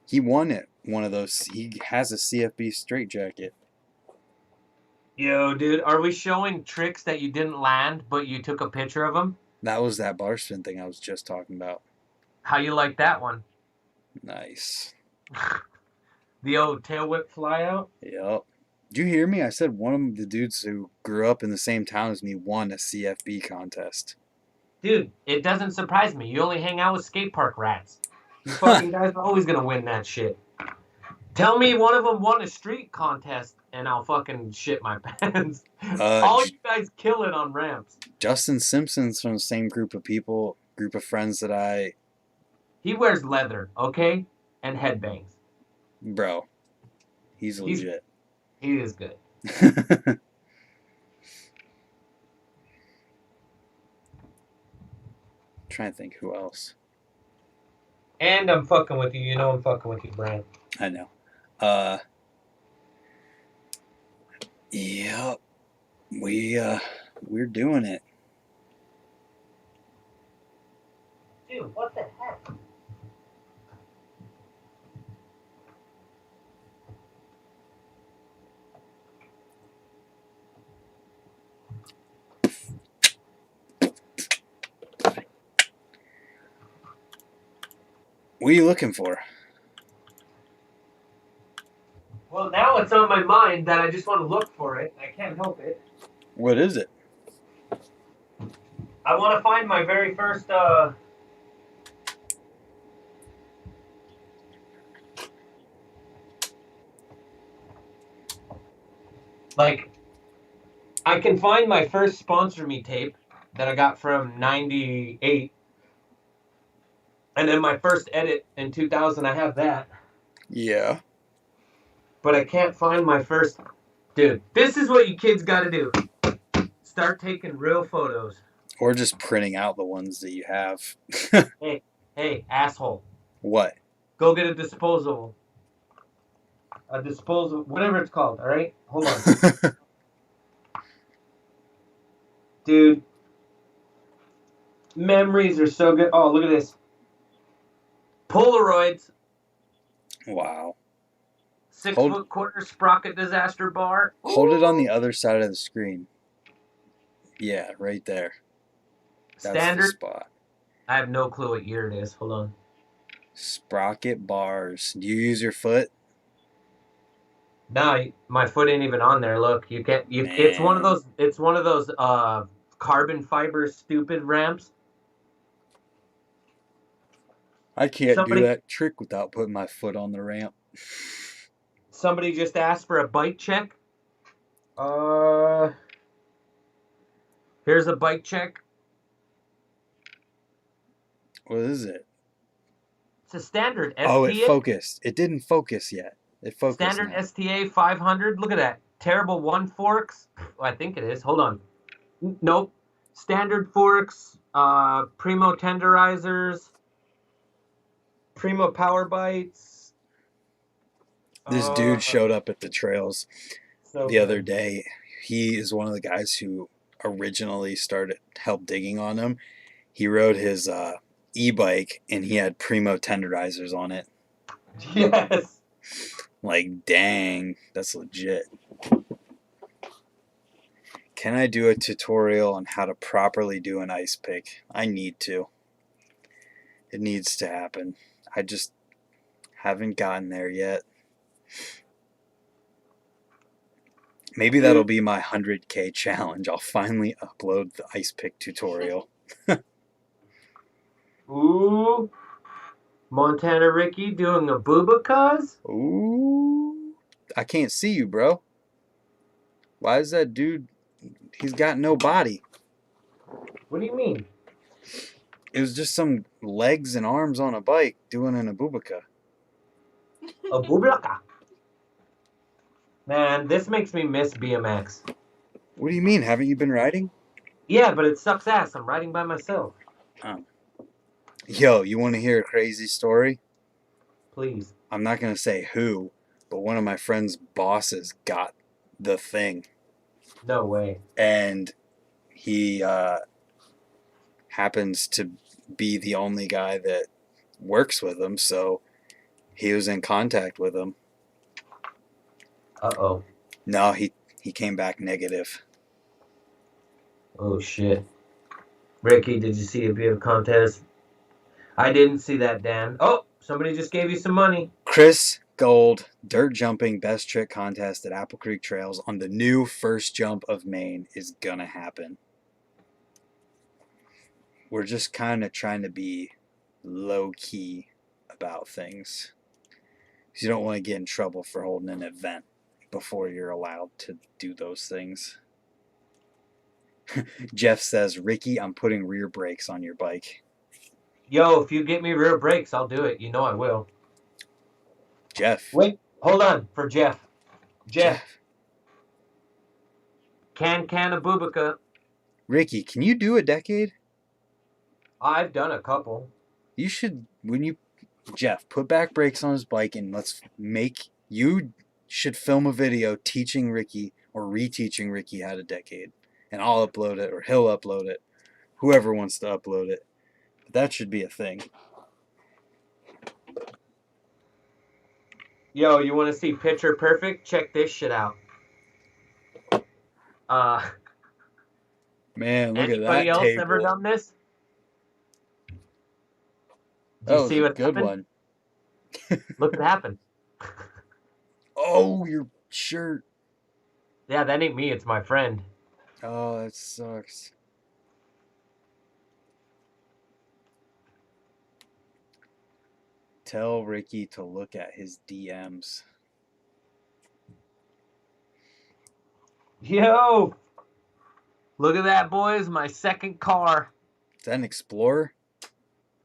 he won it. One of those. He has a CFB straight jacket. Yo, dude, are we showing tricks that you didn't land, but you took a picture of them? That was that bar spin thing I was just talking about. How you like that one? Nice. The old tail whip fly out. Yep. Did you hear me? I said one of the dudes who grew up in the same town as me won a CFB contest. Dude, it doesn't surprise me. You only hang out with skate park rats. You fucking guys are always gonna win that shit. Tell me one of them won a street contest, and I'll fucking shit my pants. All you guys kill it on ramps. Justin Simpson's from the same group of friends that I... He wears leather, okay? And headbangs. Bro, he's legit. He is good. Trying to think who else. And I'm fucking with you. You know I'm fucking with you, Brian. I know. Yep. We're doing it. Dude, what the heck? What are you looking for? Well, now it's on my mind that I just want to look for it. I can't help it. What is it? I want to find my very first, like, I can find my first Sponsor Me tape that I got from 98. And then my first edit in 2000, I have that. Yeah. But I can't find my first... Dude, this is what you kids got to do. Start taking real photos. Or just printing out the ones that you have. Hey, asshole. What? Go get a disposal. Whatever it's called, all right? Hold on. Dude. Memories are so good. Oh, look at this. Polaroids. Wow. 6-foot quarter sprocket disaster bar. Hold it on the other side of the screen. Yeah, right there. That's Standard. the spot. I have no clue what year it is. Hold on. Sprocket bars. Do you use your foot? No, my foot ain't even on there. Look, you can't. It's one of those. It's one of those carbon fiber stupid ramps. I can't do that trick without putting my foot on the ramp. Somebody just asked for a bike check. Here's a bike check. What is it? It's a standard STA. Oh, it focused. It didn't focus yet. It focused. Standard now. STA 500. Look at that. Terrible one forks. I think it is. Hold on. Nope. Standard forks. Primo tenderizers. Primo power bites. This dude showed up at the trails the other day. He is one of the guys who originally helped digging on them. He rode his e-bike and he had Primo tenderizers on it. Yes. Like, dang, that's legit. Can I do a tutorial on how to properly do an ice pick? I need to. It needs to happen. I just haven't gotten there yet. Maybe that'll be my 100K challenge. I'll finally upload the ice pick tutorial. Ooh. Montana Ricky doing a booba cuz? Ooh. I can't see you, bro. Why is that dude... He's got no body. What do you mean? It was just some legs and arms on a bike doing an abubaca. A booblaka. Man, this makes me miss BMX. What do you mean? Haven't you been riding? Yeah, but it sucks ass. I'm riding by myself. Yo, you want to hear a crazy story? Please. I'm not going to say who, but one of my friend's bosses got the thing. No way. And he happens to be the only guy that works with him, so he was in contact with him. Uh-oh. No, he came back negative. Oh, shit. Ricky, did you see a BMX contest? I didn't see that, Dan. Oh, somebody just gave you some money. Chris, Gold, dirt jumping best trick contest at Apple Creek Trails on the new first jump of Maine is gonna happen. We're just kind of trying to be low key about things. Because you don't want to get in trouble for holding an event before you're allowed to do those things. Jeff says, Ricky, I'm putting rear brakes on your bike. Yo, if you get me rear brakes, I'll do it. You know I will. Jeff. Wait, hold on for Jeff. Jeff. Can of Boobica. Ricky, can you do a decade? I've done a couple. You should, Jeff, put back brakes on his bike and you should film a video teaching Ricky or reteaching Ricky how to decade. And I'll upload it or he'll upload it. Whoever wants to upload it. But that should be a thing. Yo, you want to see picture perfect? Check this shit out. Man, look at that anybody else table. ever done this? That was a good one. Look what happened. Oh, your shirt. Yeah, that ain't me. It's my friend. Oh, that sucks. Tell Ricky to look at his DMs. Yo! Look at that, boys. My second car. Is that an Explorer?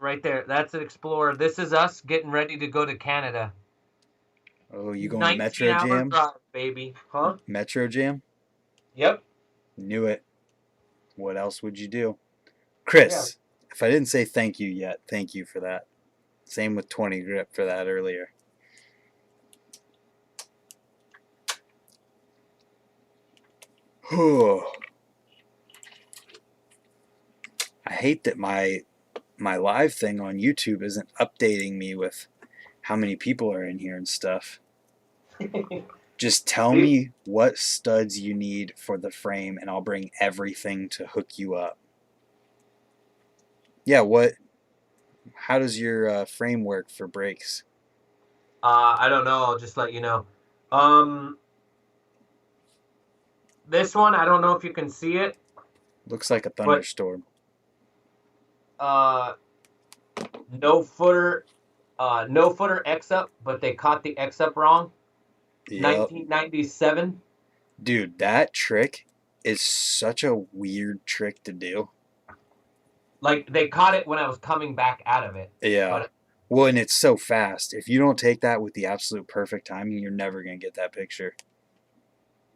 Right there. That's an Explorer. This is us getting ready to go to Canada. Oh, you going to Metro 19-hour Jam? drive, baby. Huh? Metro Jam? Yep. Knew it. What else would you do? Chris, if I didn't say thank you yet, thank you for that. Same with 20 grip for that earlier. I hate that my live thing on YouTube isn't updating me with how many people are in here and stuff. Just tell me what studs you need for the frame and I'll bring everything to hook you up. Yeah, how does your frame work for brakes? I don't know. I'll just let you know. This one, I don't know if you can see it. Looks like a thunderstorm. No footer X up, but they caught the X up wrong. Yep. 1997. Dude, that trick is such a weird trick to do. Like, they caught it when I was coming back out of it. Yeah. Well, and it's so fast. If you don't take that with the absolute perfect timing, you're never going to get that picture.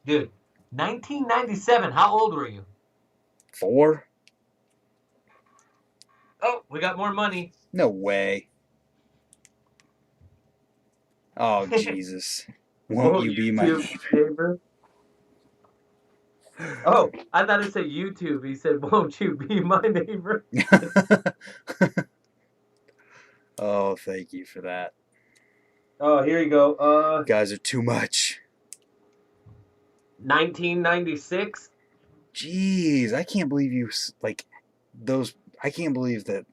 Dude, 1997. How old were you? 4. Oh, we got more money. No way. Oh, Jesus. Won't you be my neighbor? Oh, I thought it said YouTube. He said, won't you be my neighbor? Oh, thank you for that. Oh, here you go. You guys are too much. 1996. Jeez, I can't believe you, I can't believe that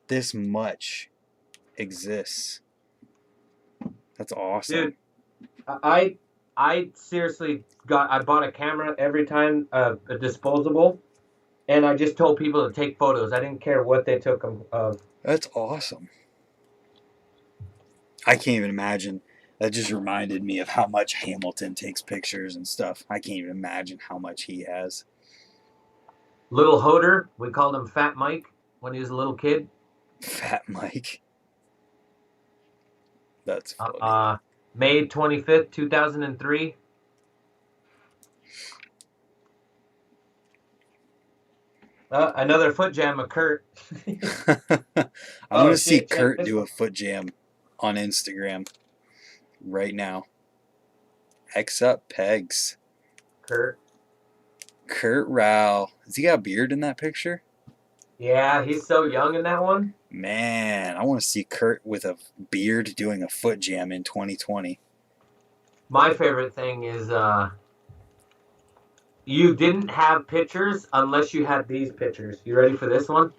this much exists. That's awesome. Dude, I seriously I bought a camera every time, a disposable, and I just told people to take photos. I didn't care what they took them of. That's awesome. I can't even imagine. That just reminded me of how much Hamilton takes pictures and stuff. I can't even imagine how much he has. Little Hoder, we called him Fat Mike when he was a little kid. Fat Mike. That's funny. May 25th, 2003. Another foot jam of Kurt. I want to see Kurt do a foot jam on Instagram right now. X up pegs. Kurt Rao. Has he got a beard in that picture? Yeah, he's so young in that one. Man, I want to see Kurt with a beard doing a foot jam in 2020. My favorite thing is you didn't have pictures unless you had these pictures. You ready for this one?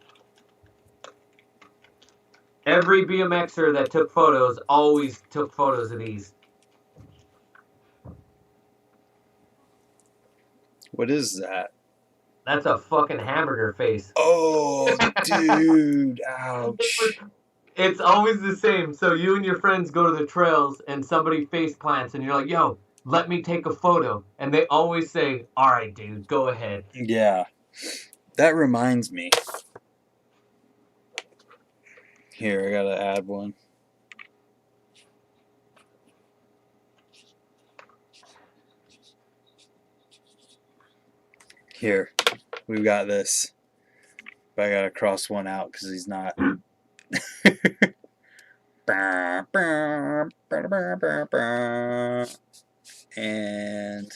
Every BMXer that took photos always took photos of these. What is that? That's a fucking hamburger face. Oh, dude. Ouch. It's always the same. So you and your friends go to the trails and somebody face plants and you're like, yo, let me take a photo. And they always say, all right, dude, go ahead. Yeah. That reminds me. Here, I gotta add one. Here, we've got this. But I gotta cross one out because he's not. And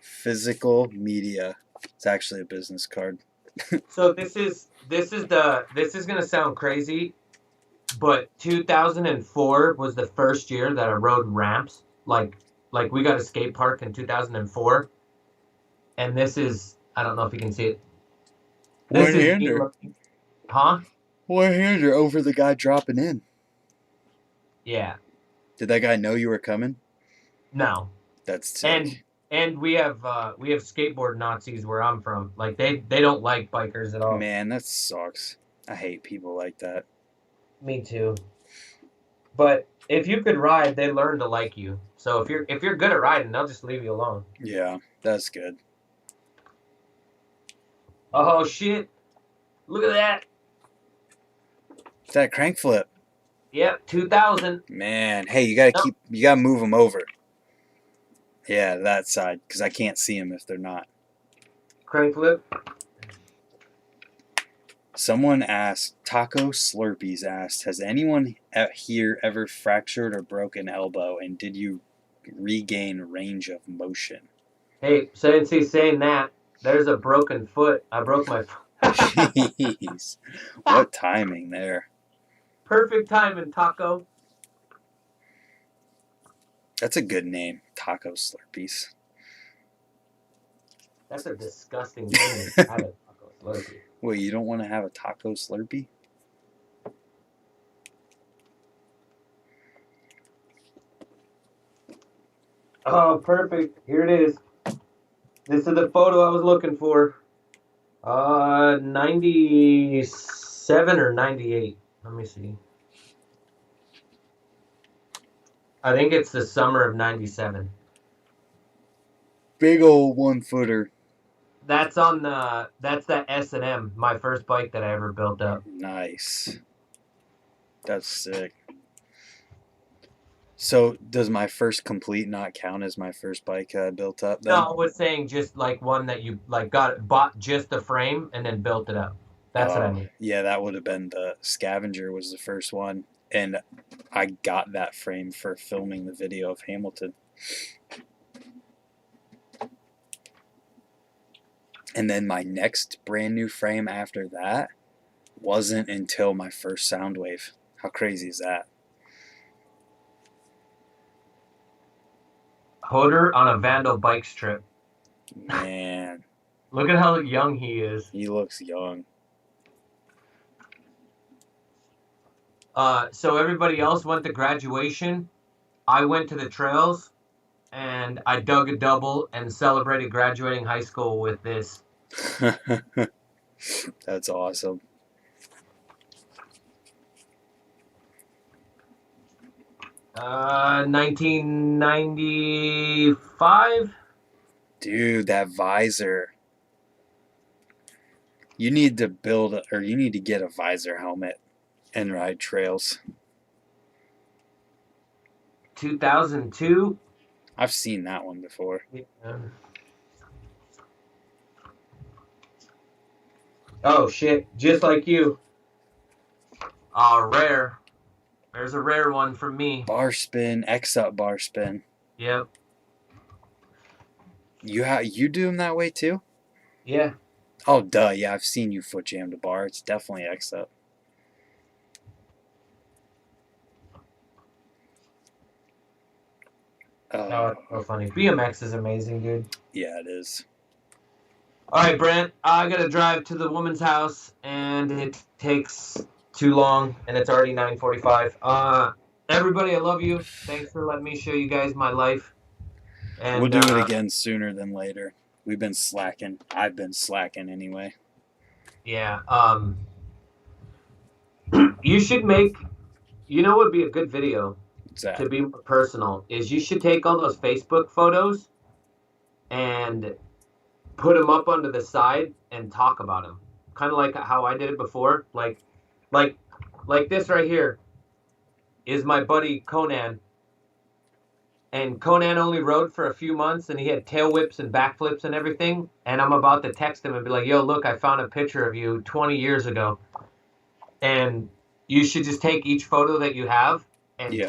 physical media. It's actually a business card. So this is gonna sound crazy, but 2004 was the first year that I rode ramps. Like we got a skate park in 2004, and this is, I don't know if you can see it. This is me One-hander. looking, huh? One-hander over the guy dropping in. Yeah, Did that guy know you were coming? no. That's And sick. and we have skateboard Nazis where I'm from. Like they don't like bikers at all. Man, that sucks. I hate people like that. Me too. But if you could ride, they learn to like you. So if you're good at riding, they'll just leave you alone. Yeah, that's good. Oh shit! Look at that. It's that crank flip. Yep, 2000. Man, hey, you gotta move them over. Yeah, that side, because I can't see them if they're not. Crank flip. Someone asked, Taco Slurpees asked, has anyone here ever fractured or broken elbow, and did you regain range of motion? Hey, since he's saying that, there's a broken foot. I broke my foot. Jeez, what timing there. Perfect timing, Taco. That's a good name, Taco Slurpees. That's a disgusting thing to have a Taco Slurpee. Wait, you don't want to have a Taco Slurpee? Oh, perfect. Here it is. This is the photo I was looking for. 97 or 98. Let me see. I think it's the summer of 97. Big old one-footer. That's that S&M, my first bike that I ever built up. Nice. That's sick. So, does my first complete not count as my first bike built up then? No, I was saying just like one that you like bought just the frame and then built it up. That's what I mean. Yeah, that would have been the Scavenger was the first one. And I got that frame for filming the video of Hamilton. And then my next brand new frame after that wasn't until my first Soundwave. How crazy is that? Hoder on a Vandal bike strip. Man, Look at how young he is. he looks young. So everybody else went to graduation. I went to the trails, and I dug a double and celebrated graduating high school with this. That's awesome. Uh, 1995. Dude, that visor. You need to you need to get a visor helmet and ride trails. 2002. I've seen that one before. Yeah. Oh shit! Just like you. Rare. There's a rare one from me. Bar spin, X-up bar spin. Yep. You do them that way too? Yeah. Oh, duh. Yeah, I've seen you foot jam to bar. It's definitely X-up. Oh, it's so funny. BMX is amazing, dude. Yeah, it is. All right, Brent, I got to drive to the woman's house, and it takes too long, and it's already 9:45. Everybody, I love you. Thanks for letting me show you guys my life. We'll And do it again sooner than later. We've been slacking. I've been slacking anyway. yeah, you should make. You know what would be a good video What's that? to be more personal is you should take all those Facebook photos and put them up onto the side and talk about them, kind of like how I did it before. Like, like this right here is my buddy Conan, and Conan only rode for a few months, and he had tail whips and backflips and everything. And I'm about to text him and be like, "Yo, look, I found a picture of you 20 years ago," and you should just take each photo that you have and Yeah.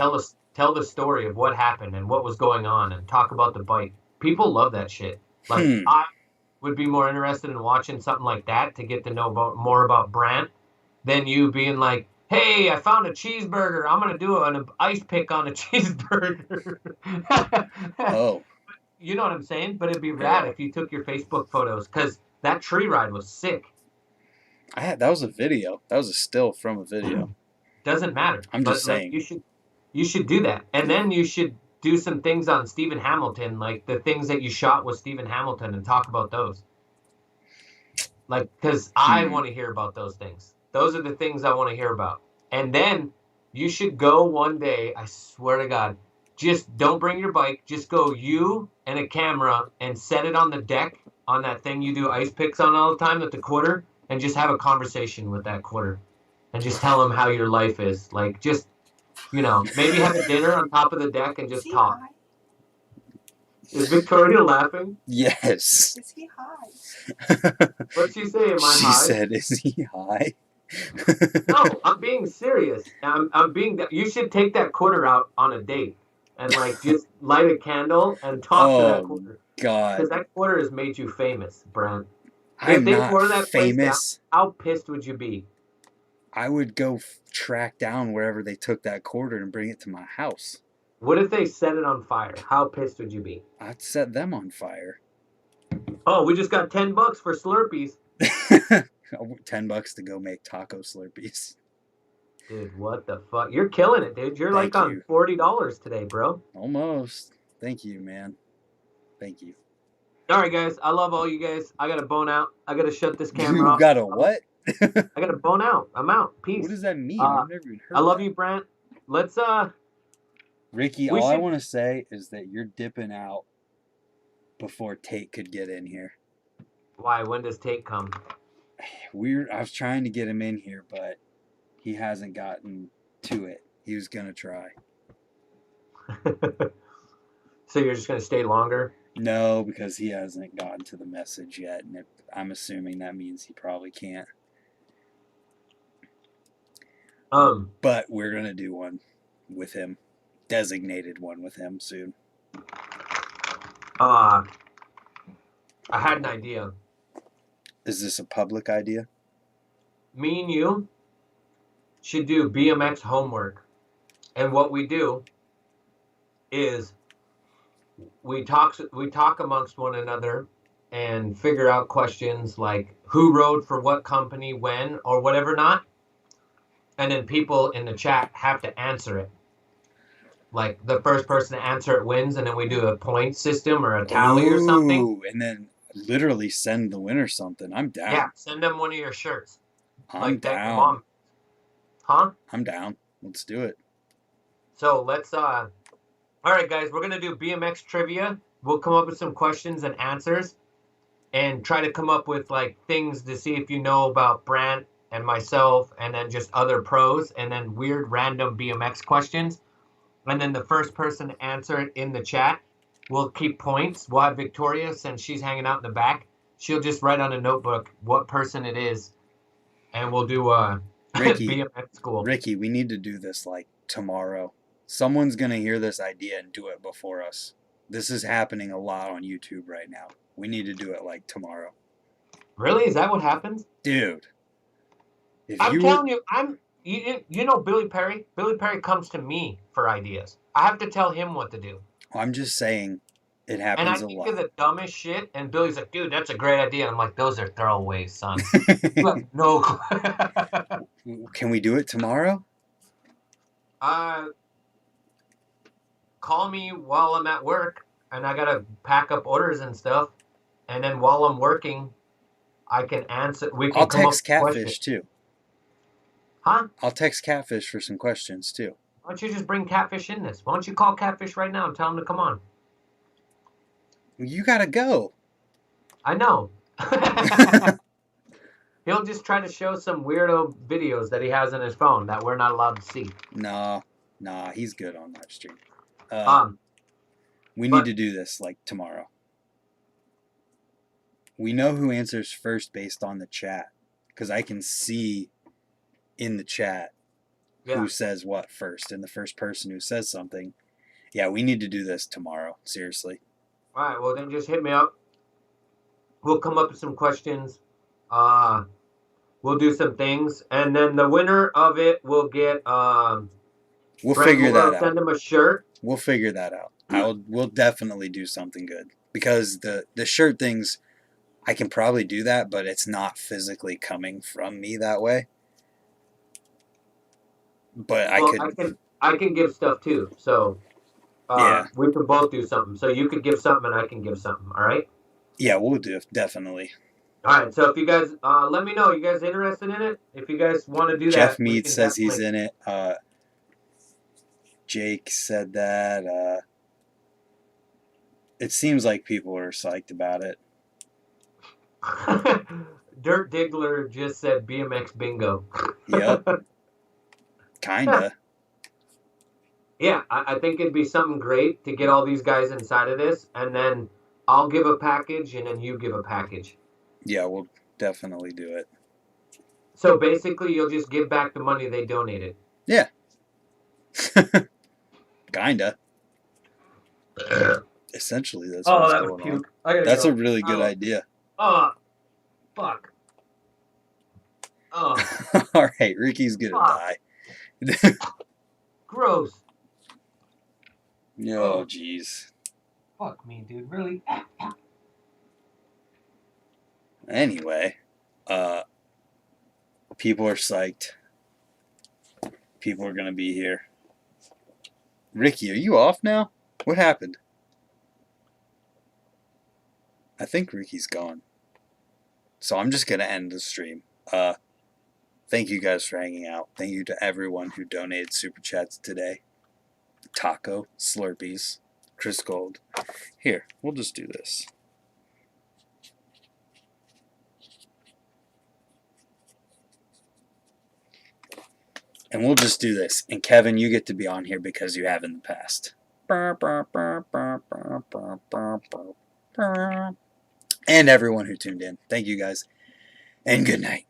tell the story of what happened and what was going on and talk about the bike. People love that shit. Like I would be more interested in watching something like that to get to know more about Brant than you being like, "Hey, I found a cheeseburger. I'm gonna do an ice pick on a cheeseburger." Oh. You know what I'm saying? But it'd be rad if you took your Facebook photos, because that tree ride was sick. That was a video. That was a still from a video. Doesn't matter. I'm just saying. You should do that, and then you should do some things on Stephen Hamilton, like the things that you shot with Stephen Hamilton, and talk about those. Like, because I want to hear about those things. Those are the things I want to hear about. And then you should go one day. I swear to God, just don't bring your bike. Just go you and a camera and set it on the deck on that thing you do ice picks on all the time at the quarter, and just have a conversation with that quarter, and just tell him how your life is. Like, just, maybe have a dinner on top of the deck and just talk. Is Victoria laughing? Yes. Is he high? What'd she say? Am I She high? said, "Is he high?" No, I'm being serious. I'm being. You should take that quarter out on a date and like just light a candle and talk to that quarter. God. Because that quarter has made you famous, Brent. I'm If they not tore that place down, famous. how pissed would you be? I would go track down wherever they took that quarter and bring it to my house. What if they set it on fire? How pissed would you be? I'd set them on fire. Oh, we just got $10 for Slurpees. $10 to go make taco Slurpees. Dude, what the fuck? You're killing it, dude. You're Thank like on you. $40 today, bro. Almost. Thank you, man. Thank you. All right, guys. I love all you guys. I got to bone out. I got to shut this camera You off. got a what? I got to bone out. I'm out. Peace. What does that mean? I've never even heard I love that. you, Brant. Let's Ricky, we all I should- want to say is that you're dipping out before Tate could get in here. Why? When does Tate come? I was trying to get him in here, but he hasn't gotten to it. He was gonna try. So you're just gonna stay longer? No, because he hasn't gotten to the message yet, and I'm assuming that means he probably can't. But we're gonna do one with him, designated one with him soon. I had an idea. Is this a public idea? Me and you should do BMX homework, and what we do is we talk amongst one another and figure out questions like who rode for what company when or whatever not, and then people in the chat have to answer it. Like the first person to answer it wins, and then we do a point system or a tally or something. Ooh, and then literally send the winner something. I'm down. Yeah, send them one of your shirts. I'm like that down. mom. Huh? I'm down. Let's do it. So let's all right, guys, we're gonna do BMX trivia. We'll come up with some questions and answers and try to come up with like things to see if you know about Brant and myself, and then just other pros, and then weird random BMX questions. And then the first person to answer it in the chat will keep points. We'll have Victoria, since she's hanging out in the back, she'll just write on a notebook what person it is, and we'll do Ricky, BMX school. Ricky, we need to do this like tomorrow. Someone's gonna hear this idea and do it before us. This is happening a lot on YouTube right now. We need to do it like tomorrow. Really? Is that what happens? Dude. If I'm you telling you, you know Billy Perry? Billy Perry comes to me for ideas. I have to tell him what to do. I'm just saying, It And I happens a think of lot. the dumbest shit, and Billy's like, dude, that's a great idea. I'm like, those are throwaways, son. You have no clue. Can we do it tomorrow? Call me while I'm at work, and I gotta pack up orders and stuff. And then while I'm working, I can answer. We can I'll come up text with questions. Catfish too. Huh? I'll text Catfish for some questions too. Why don't you just bring Catfish in this? Why don't you call Catfish right now and tell him to come on? You gotta go. I know. He'll just try to show some weirdo videos that he has on his phone that we're not allowed to see. Nah, he's good on live stream. We but- need to do this like tomorrow. We know who answers first based on the chat, because I can see in the chat Yeah. who says what first, and the first person who says something. Yeah, we need to do this tomorrow. Seriously. All right. Well, then just hit me up. We'll come up with some questions. We'll do some things, and then the winner of it will get. We'll Brent figure will, that out. Send him a shirt. We'll figure that out. We'll definitely do something good, because the shirt things, I can probably do that, but it's not physically coming from me that way. But I can give stuff too. So yeah, we can both do something. So you could give something, and I can give something. All right. yeah, we'll do it, definitely. All right. So if you guys let me know, you guys interested in it? If you guys want to do Jeff that, we Mead can says he's definitely- in it. Jake said that. It seems like people are psyched about it. Dirt Diggler just said BMX bingo. Yep. Kinda. Yeah, I think it'd be something great to get all these guys inside of this, and then I'll give a package, and then you give a package. Yeah, we'll definitely do it. So basically, you'll just give back the money they donated. Yeah. Kinda. Essentially, that's what's going on. That's a really good idea. Oh, fuck. Oh, All right, Ricky's gonna die. gross. Oh, jeez. Fuck me, dude. Really? Anyway, people are psyched. People are gonna be here. Ricky, are you off now? What happened? I think Ricky's gone. So I'm just gonna end the stream. Thank you guys for hanging out. Thank you to everyone who donated super chats today. Taco, Slurpees, Chris Gold. Here, we'll just do this. And we'll just do this. And Kevin, you get to be on here because you have in the past. And everyone who tuned in. Thank you guys. And good night.